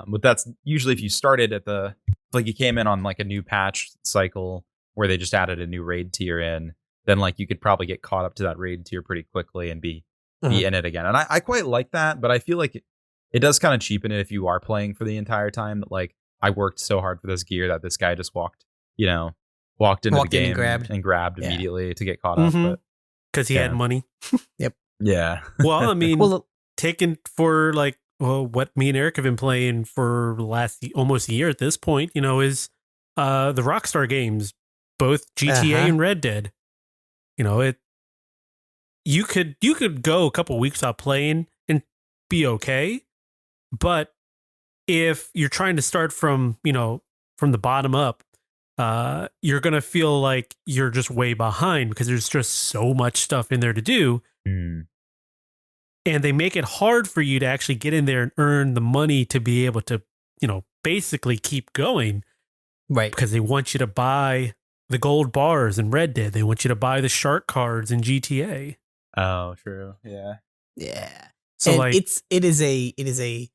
But that's usually if you started at you came in on like a new patch cycle where they just added a new raid tier in, then like you could probably get caught up to that raid tier pretty quickly and be in it again. And I quite like that, but I feel like it does kind of cheapen it if you are playing for the entire time. That like I worked so hard for this gear that this guy just walked into the game and grabbed immediately to get caught up. But because he had money. Yep. Yeah. Well, I mean, taken for like what me and Eric have been playing for the last almost a year at this point, is the Rockstar games, both GTA and Red Dead. You could go a couple weeks without playing and be okay, but if you're trying to start from the bottom up, you're gonna feel like you're just way behind because there's just so much stuff in there to do, and they make it hard for you to actually get in there and earn the money to be able to basically keep going, right? Because they want you to buy the gold bars in Red Dead, they want you to buy the shark cards in GTA. Oh, true. Yeah. So and like it is a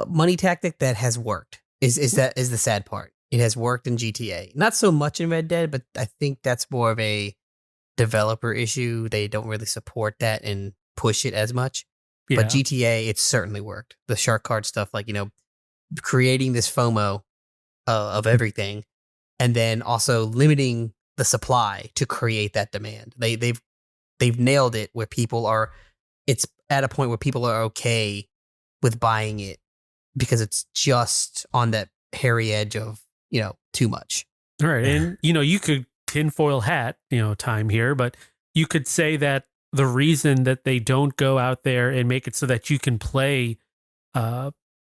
money tactic that has worked. Is the sad part. It has worked in GTA. Not so much in Red Dead, but I think that's more of a developer issue. They don't really support that and push it as much. Yeah. But GTA, it certainly worked. The shark card stuff, like, creating this FOMO of everything, and then also limiting the supply to create that demand. They've nailed it where it's at a point where people are okay with buying it because it's just on that hairy edge of, too much. All right. And, you could tinfoil hat, time here, but you could say that the reason that they don't go out there and make it so that you can play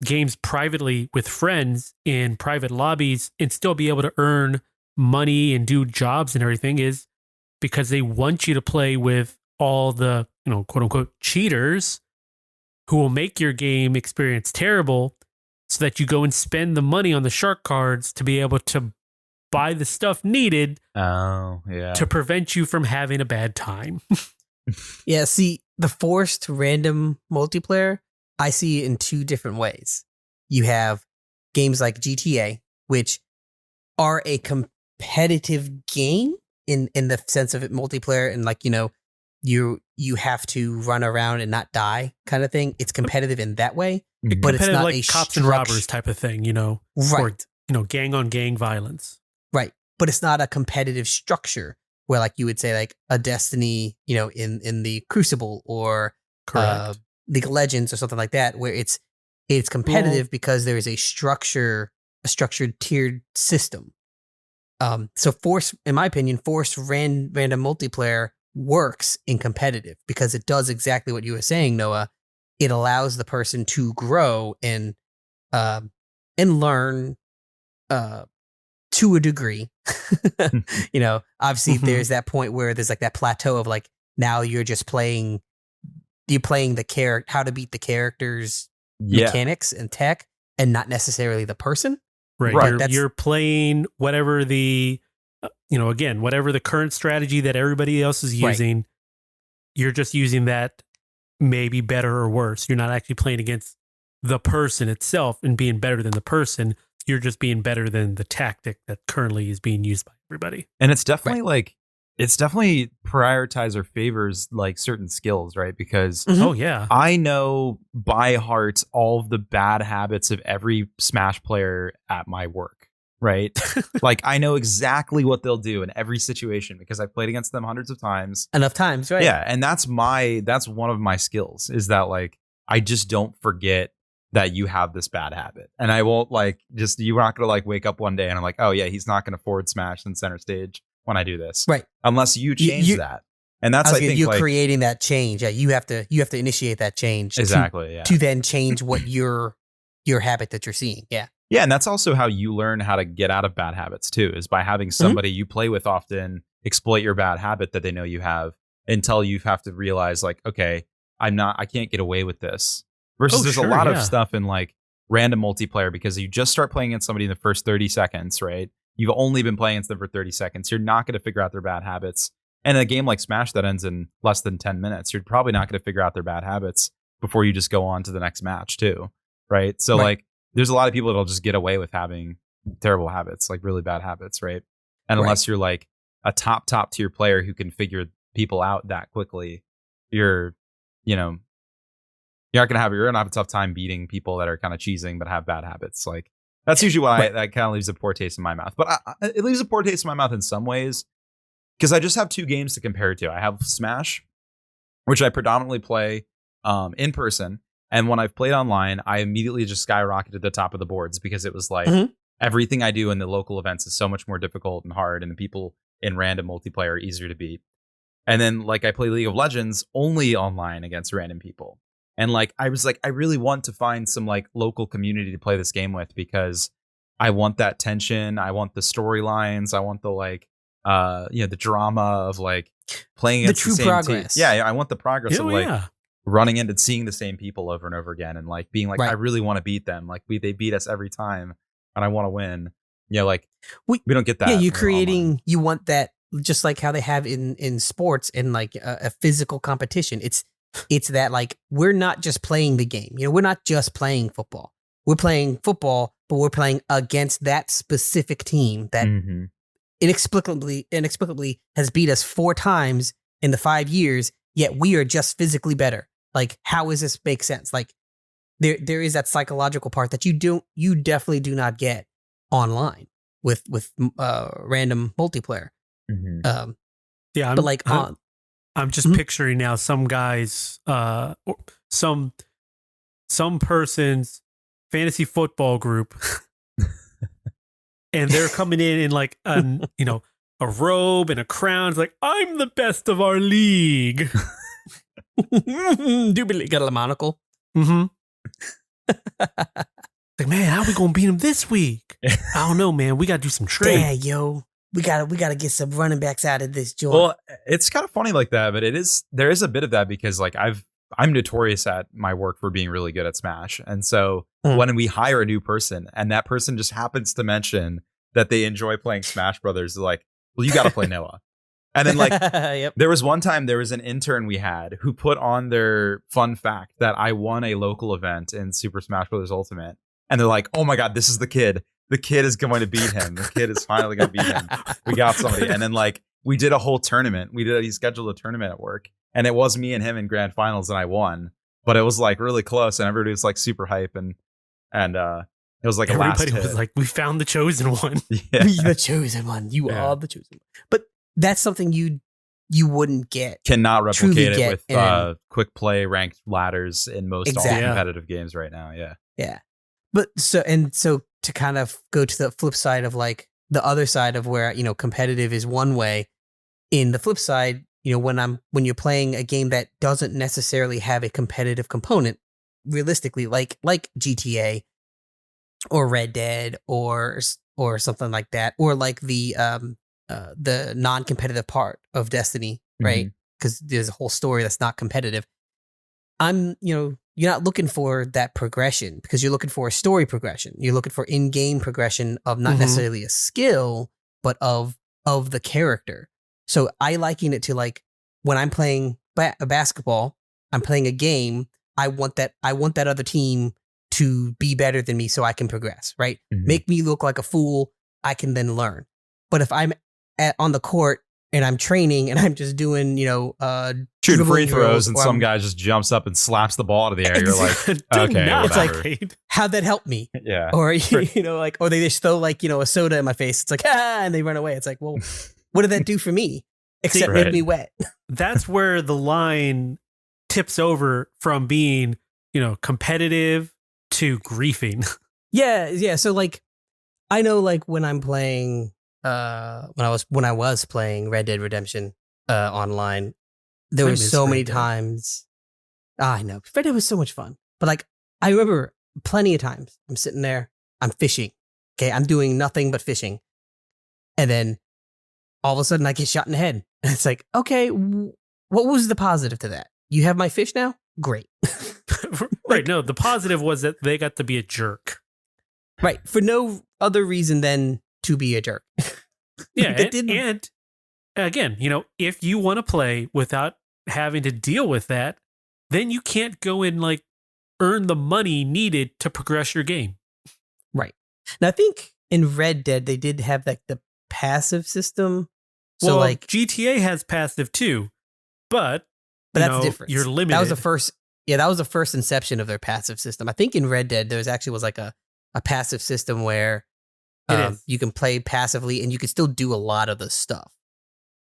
games privately with friends in private lobbies and still be able to earn money and do jobs and everything is because they want you to play with all the, quote unquote cheaters who will make your game experience terrible so that you go and spend the money on the shark cards to be able to buy the stuff needed to prevent you from having a bad time. Yeah, see, the forced random multiplayer, I see it in two different ways. You have games like GTA, which are a competitive game in the sense of it multiplayer, and like, you have to run around and not die kind of thing. It's competitive in that way, but it's not like a cops and robbers type of thing, right? Or, gang on gang violence, right? But it's not a competitive structure where, like, you would say like a Destiny, in the Crucible or League of Legends or something like that, where it's competitive because there is a structured tiered system. So in my opinion, forced random multiplayer works in competitive because it does exactly what you were saying, Noah. It allows the person to grow and learn to a degree. Obviously there's that point where there's like that plateau of like, now you're just playing the how to beat the characters mechanics and tech and not necessarily the person. Right. You're playing whatever the, whatever the current strategy that everybody else is using, right. You're just using that maybe better or worse. You're not actually playing against the person itself and being better than the person. You're just being better than the tactic that currently is being used by everybody. And it's definitely it's definitely prioritize or favors like certain skills, right? Because I know by heart all of the bad habits of every Smash player at my work, right? Like I know exactly what they'll do in every situation because I've played against them hundreds of times. Enough times, right? Yeah, and that's one of my skills is that like I just don't forget that you have this bad habit, and I won't you're not gonna like wake up one day and I'm like, oh yeah, he's not gonna forward smash in center stage when I do this, right? Unless you change that, and that's I think you're creating that change. Yeah, you have to initiate that change exactly to then change what your habit that you're seeing. Yeah, and that's also how you learn how to get out of bad habits too, is by having somebody you play with often exploit your bad habit that they know you have until you have to realize like, okay, I can't get away with this. Versus there's a lot of stuff in like random multiplayer because you just start playing against somebody in the first 30 seconds, right? You've only been playing against them for 30 seconds. You're not going to figure out their bad habits. And in a game like Smash that ends in less than 10 minutes, you're probably not going to figure out their bad habits before you just go on to the next match too, right? So like there's a lot of people that'll just get away with having terrible habits, like really bad habits, right? And unless you're like a top tier player who can figure people out that quickly, you're not gonna have a tough time beating people that are kind of cheesing but have bad habits. Like that's usually why that kind of leaves a poor taste in my mouth. But it leaves a poor taste in my mouth in some ways because I just have two games to compare it to. I have Smash, which I predominantly play in person, and when I've played online, I immediately just skyrocketed to the top of the boards because it was like everything I do in the local events is so much more difficult and hard, and the people in random multiplayer are easier to beat. And then like I play League of Legends only online against random people. And like I was like, I really want to find some like local community to play this game with because I want that tension. I want the storylines. I want the like the drama of like playing against the same progress. Team. Yeah, I want the progress of like running into seeing the same people over and over again and like being like, I really want to beat them. Like they beat us every time and I want to win. Yeah, like we don't get that. Yeah, you want that just like how they have in sports and like a physical competition. It's that like we're not just playing the game. We're not just playing football. We're playing football but we're playing against that specific team that Mhm. inexplicably has beat us 4 times in the 5 years, yet we are just physically better. Like, how does this make sense? Like, there is that psychological part that you definitely do not get online with random multiplayer. Mhm. Yeah, But like I'm just Mhm. picturing now some guys, or some person's fantasy football group, and they're coming in like a robe and a crown. It's like, I'm the best of our league. Doobly got a monocle. Mm-hmm. Like, man, how we gonna beat him this week? I don't know, man. We gotta do some trade. Yeah, yo, we gotta get some running backs out of this joint. Well, it's kind of funny like that, but there is a bit of that because like I'm notorious at my work for being really good at Smash. And so when we hire a new person and that person just happens to mention that they enjoy playing Smash Brothers, they're like, well, you got to play Noah. And then like Yep. there was one time there was an intern we had who put on their fun fact that I won a local event in Super Smash Brothers Ultimate. And they're like, oh my God, this is the kid. The kid is going to beat him. The kid is finally going to beat him. We got somebody. And then like we did a whole tournament. He scheduled a tournament at work. And it was me and him in grand finals and I won. But it was like really close and everybody was like super hype and it was like Everybody a last was hit. like, we found the chosen one. Yeah. The chosen one. You are the chosen one. But that's something you wouldn't get. Cannot replicate it with in- quick play ranked ladders in most all Exactly. competitive games right now. Yeah. Yeah. But so to kind of go to the flip side of like the other side of where, competitive is one way. In the flip side, when you're playing a game that doesn't necessarily have a competitive component, realistically, like GTA or Red Dead or something like that, or like the non-competitive part of Destiny, right? Because there's a whole story that's not competitive. You're not looking for that progression because you're looking for a story progression. You're looking for in-game progression of not necessarily a skill, but of the character. So I liken it to like when I'm playing basketball, I'm playing a game. I want that other team to be better than me so I can progress, right? Make me look like a fool. I can then learn. But if I'm on the court and I'm training and I'm just doing, shooting free throws and some guy just jumps up and slaps the ball to the air. You're like, okay, it's whatever. like, how'd that help me? Yeah. Or, or they just throw like, a soda in my face. It's like, and they run away. It's like, well, what did that do for me? Except make me wet. That's where the line tips over from being, competitive to griefing. Yeah. So like, I know like when I'm playing, when I was playing Red Dead Redemption online, there were so many times. I know Red Dead was so much fun, but like I remember plenty of times I'm sitting there, I'm fishing. Okay, I'm doing nothing but fishing, and then all of a sudden I get shot in the head, and it's like, okay, what was the positive to that? You have my fish now? Great. Right. No, the positive was that they got to be a jerk. Right. For no other reason than to be a jerk. Yeah. and again, if you want to play without having to deal with that, then you can't go and like earn the money needed to progress your game. Right. Now, I think in Red Dead, they did have like the passive system. So well, like GTA has passive too, but that's different. You're limited. That was the first. Yeah, that was the first inception of their passive system. I think in Red Dead, there was like a passive system where you can play passively and you can still do a lot of the stuff.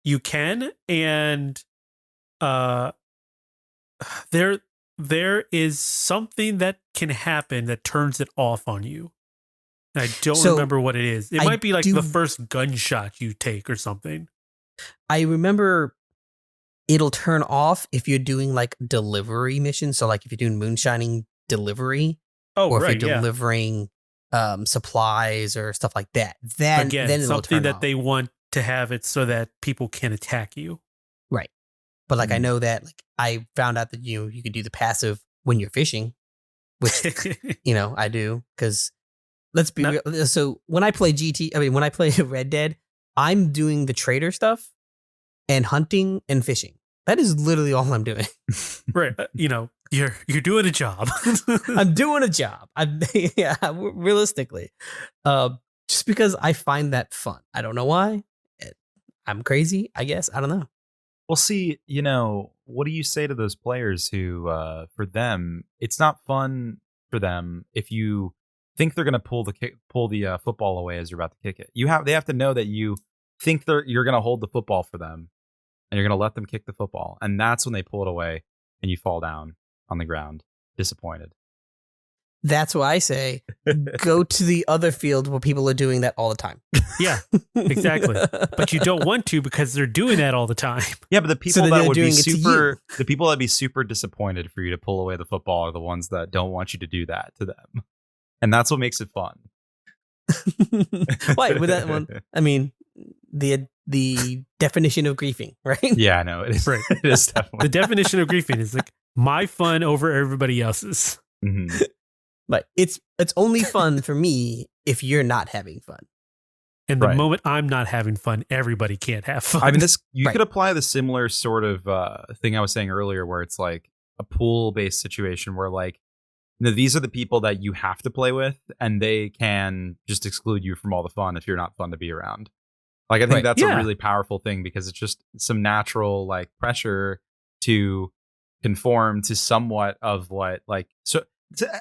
You can, and there is something that can happen that turns it off on you. And I don't remember what it is. It might be like the first gunshot you take or something. I remember it'll turn off if you're doing like delivery missions. So like if you're doing moonshining delivery, or if you're delivering supplies or stuff like that. Then it'll something turn that off. they want to have it so that people can attack you. Right. But like I know that like I found out that you could do the passive when you're fishing, which I do because let's be real. So when I play when I play Red Dead, I'm doing the trader stuff and hunting and fishing. That is literally all I'm doing. Right. You're doing a job. I'm doing a job. Yeah, realistically, just because I find that fun. I don't know why. I'm crazy, I guess. I don't know. Well, see, what do you say to those players who, for them, it's not fun for them if you think they're going to pull the football away as you're about to kick it. They have to know that you think you're going to hold the football for them, and you're going to let them kick the football, and that's when they pull it away, and you fall down on the ground, disappointed. That's why I say go to the other field where people are doing that all the time. Yeah, exactly. But you don't want to because they're doing that all the time. Yeah, but the people that would be the people that'd be super disappointed for you to pull away the football are the ones that don't want you to do that to them. And that's what makes it fun. Why? With that one, I mean, the definition of griefing, right? Yeah, I know. It is, right. It is definitely. The definition of griefing is like my fun over everybody else's. Mm-hmm. But it's only fun for me if you're not having fun. And the moment I'm not having fun, everybody can't have fun. I mean, you could apply the similar sort of thing I was saying earlier, where it's like a pool-based situation where like, these are the people that you have to play with, and they can just exclude you from all the fun if you're not fun to be around. Like, I think that's a really powerful thing because it's just some natural like pressure to conform to somewhat of what like so.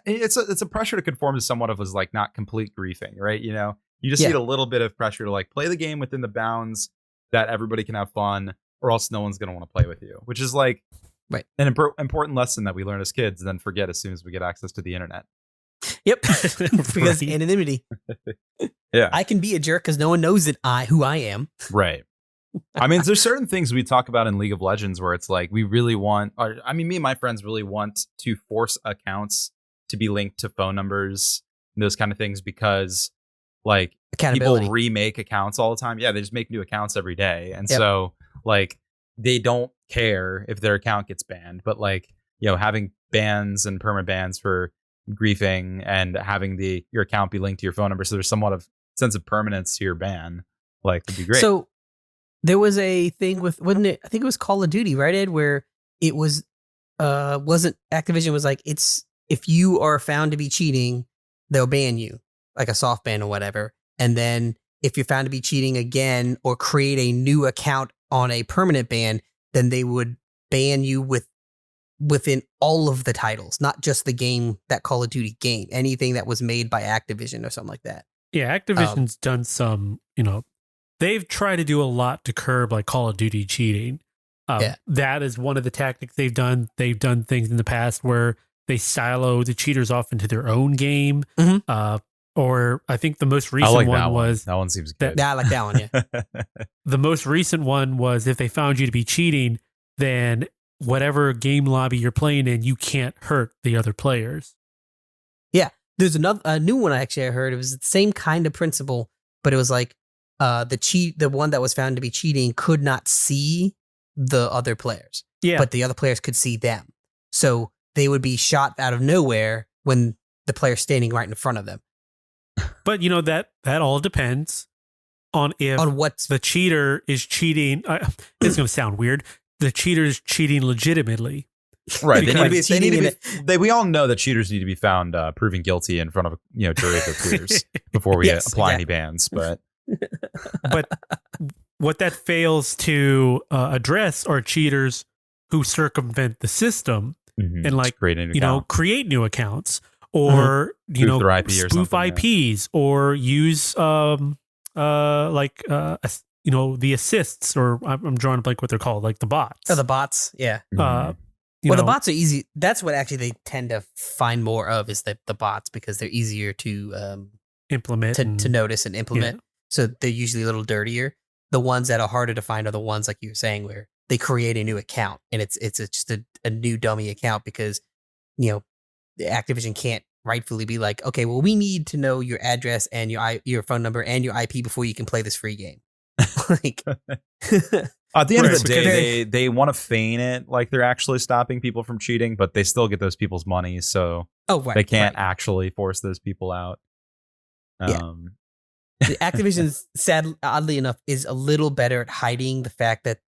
It's a pressure to conform to somewhat of was like not complete griefing, right? You just need a little bit of pressure to like play the game within the bounds that everybody can have fun, or else no one's going to want to play with you, which is like an important lesson that we learn as kids and then forget as soon as we get access to the internet. Yep. Because anonymity. Yeah. I can be a jerk because no one knows who I am. Right. I mean, there's certain things we talk about in League of Legends where it's like we really want, me and my friends really want to force accounts to be linked to phone numbers and those kind of things because like people remake accounts all the time. Yeah, they just make new accounts every day. And so like they don't care if their account gets banned, but like, having bans and perma bans for griefing and having your account be linked to your phone number so there's somewhat of sense of permanence to your ban, like would be great. So there was a thing with, wasn't it? I think it was Call of Duty, right, Ed? Where it was, wasn't Activision was like, if you are found to be cheating, they'll ban you, like a soft ban or whatever. And then if you're found to be cheating again or create a new account on a permanent ban, then they would ban you within all of the titles, not just the game, that Call of Duty game, anything that was made by Activision or something like that. Yeah, Activision's done some, they've tried to do a lot to curb like Call of Duty cheating. That is one of the tactics they've done. They've done things in the past where they silo the cheaters off into their own game. Mm-hmm. Or I think the most recent one was... That one seems good. I like that one, yeah. The most recent one was if they found you to be cheating, then whatever game lobby you're playing in, you can't hurt the other players. Yeah. There's a new one I heard. It was the same kind of principle, but it was like the one that was found to be cheating could not see the other players. Yeah. But the other players could see them. So they would be shot out of nowhere when the player's standing right in front of them. But that all depends on what the cheater is cheating. It's going to sound weird. The cheater's cheating legitimately. Right. We all know that cheaters need to be found proven guilty in front of jury of their peers before we apply any bans. But what that fails to address are cheaters who circumvent the system and like create new accounts or spoof IPs or use the assists, or I'm drawing a blank what they're called, like the bots. Oh, the bots, yeah. The bots are easy. That's what actually they tend to find more of is the bots because they're easier to implement, to notice and implement. Yeah. So they're usually a little dirtier. The ones that are harder to find are the ones like you were saying where they create a new account and it's just a new dummy account because Activision can't rightfully be like, okay, well, we need to know your address and your phone number and your IP before you can play this free game. Like, at the end of the day, they want to feign it like they're actually stopping people from cheating, but they still get those people's money, so they can't actually force those people out. Activision, oddly enough, is a little better at hiding the fact that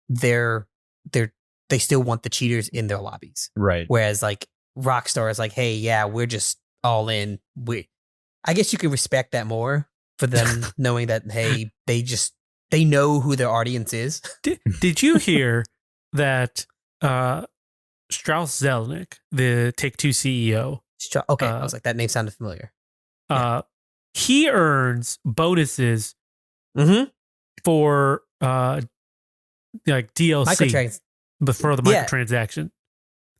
they're they still want the cheaters in their lobbies. Right. Whereas like Rockstar is like, hey, yeah, we're just all in. I guess you can respect that more for them knowing that, hey, they know who their audience is. Did you hear that Strauss Zelnick, the Take-Two CEO, Okay, I was like, that name sounded familiar. He earns bonuses for like DLC for the microtransaction.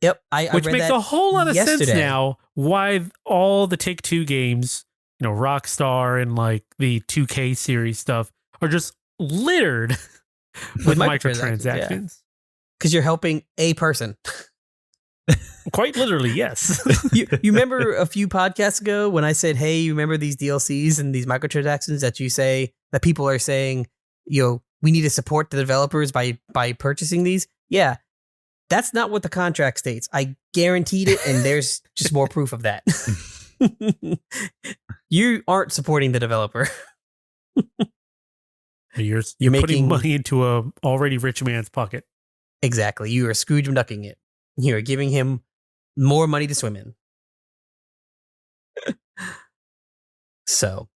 Yep, which I read makes that a whole lot of yesterday. sense now. Why all the Take-Two games, Rockstar and like the 2K series stuff are just littered with microtransactions. Because you're helping a person. Quite literally, yes. you remember a few podcasts ago when I said, hey, you remember these DLCs and these microtransactions that people are saying, we need to support the developers by purchasing these? Yeah, that's not what the contract states. I guaranteed it, and there's just more proof of that. You aren't supporting the developer. You're putting money into a already rich man's pocket. Exactly. You are Scrooge McDucking it. You are giving him more money to swim in. So,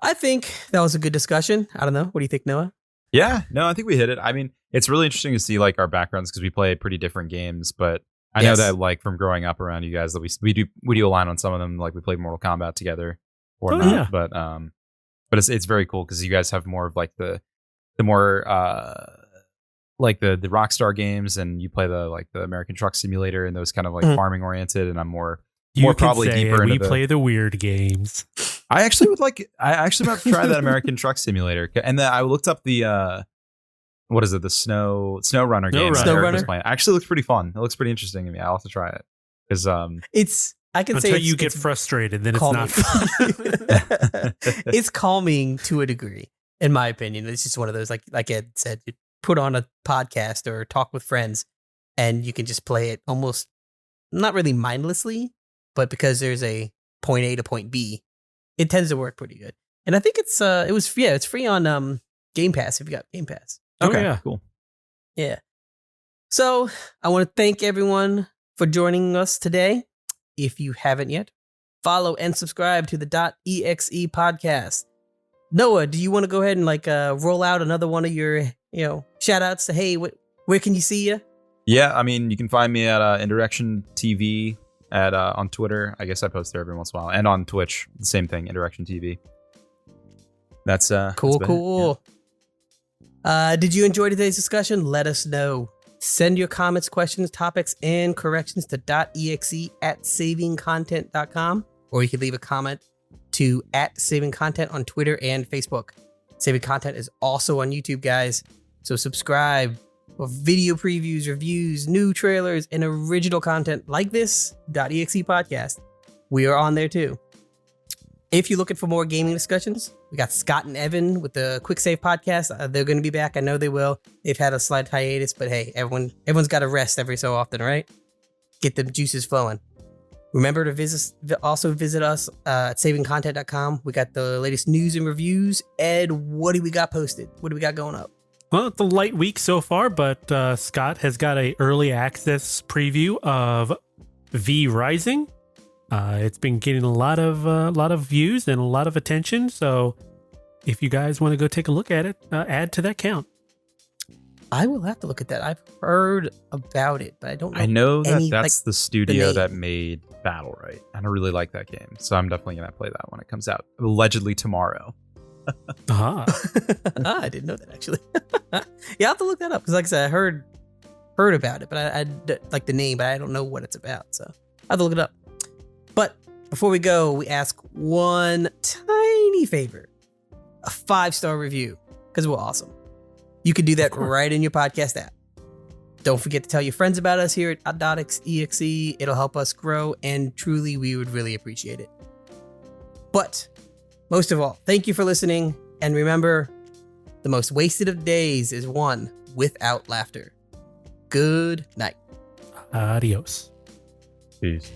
I think that was a good discussion. I don't know. What do you think, Noah? Yeah, no, I think we hit it. I mean, it's really interesting to see like our backgrounds because we play pretty different games, but I know that like from growing up around you guys that we do align on some of them. Like we played Mortal Kombat together or not, but it's very cool because you guys have more of like the more like the Rockstar games, and you play the American Truck Simulator and those kind of like farming oriented, and I'm more probably deeper into play the weird games. I actually about to try that American Truck Simulator, and then I looked up the what is it, the Snow Runner game. Snow Runner actually looks pretty fun. It looks pretty interesting to me. I'll have to try it because until you get frustrated, then it's not fun. It's calming to a degree, in my opinion. It's just one of those like Ed said, you put on a podcast or talk with friends, and you can just play it almost not really mindlessly, but because there's a point A to point B, it tends to work pretty good. And I think it's free on Game Pass if you got Game Pass. Okay, yeah, cool. Yeah. So I want to thank everyone for joining us today. If you haven't yet, follow and subscribe to the .exe podcast. Noah, do you want to go ahead and roll out another one of your shout outs to, hey, where can you see you? Yeah, I mean, you can find me at iNDirectionTV on Twitter. I guess I post there every once in a while, and on Twitch, the same thing, iNDirectionTV. That's cool. Yeah. Did you enjoy today's discussion? Let us know. Send your comments, questions, topics, and corrections to .exe@savingcontent.com, or you can leave a comment to @savingcontent on Twitter and Facebook. Saving Content is also on YouTube, guys. So subscribe for video previews, reviews, new trailers, and original content like this .exe podcast. We are on there too. If you're looking for more gaming discussions, we got Scott and Evan with the Quick Save podcast. They're going to be back. I know they will. They've had a slight hiatus, but hey, everyone's got to rest every so often, right? Get the juices flowing. Remember to visit us at savingcontent.com. We got the latest news and reviews. Ed, what do we got posted? What do we got going up? Well, it's a light week so far, but Scott has got a early access preview of V Rising. It's been getting a lot of views and a lot of attention. So if you guys want to go take a look at it, add to that count. I will have to look at that. I've heard about it, but I don't know. I know that's the studio that made Battle Right. I don't really like that game, so I'm definitely going to play that when it comes out, allegedly tomorrow. I didn't know that, actually. Yeah, I'll have to look that up, because like I said, I heard about it, but I like the name, but I don't know what it's about, so I'll have to look it up. But before we go, we ask one tiny favor. A 5-star review, because we're awesome. You can do that right in your podcast app. Don't forget to tell your friends about us here at dotEXE. It'll help us grow, and truly, we would really appreciate it. But most of all, thank you for listening. And remember, the most wasted of days is one without laughter. Good night. Adios. Peace.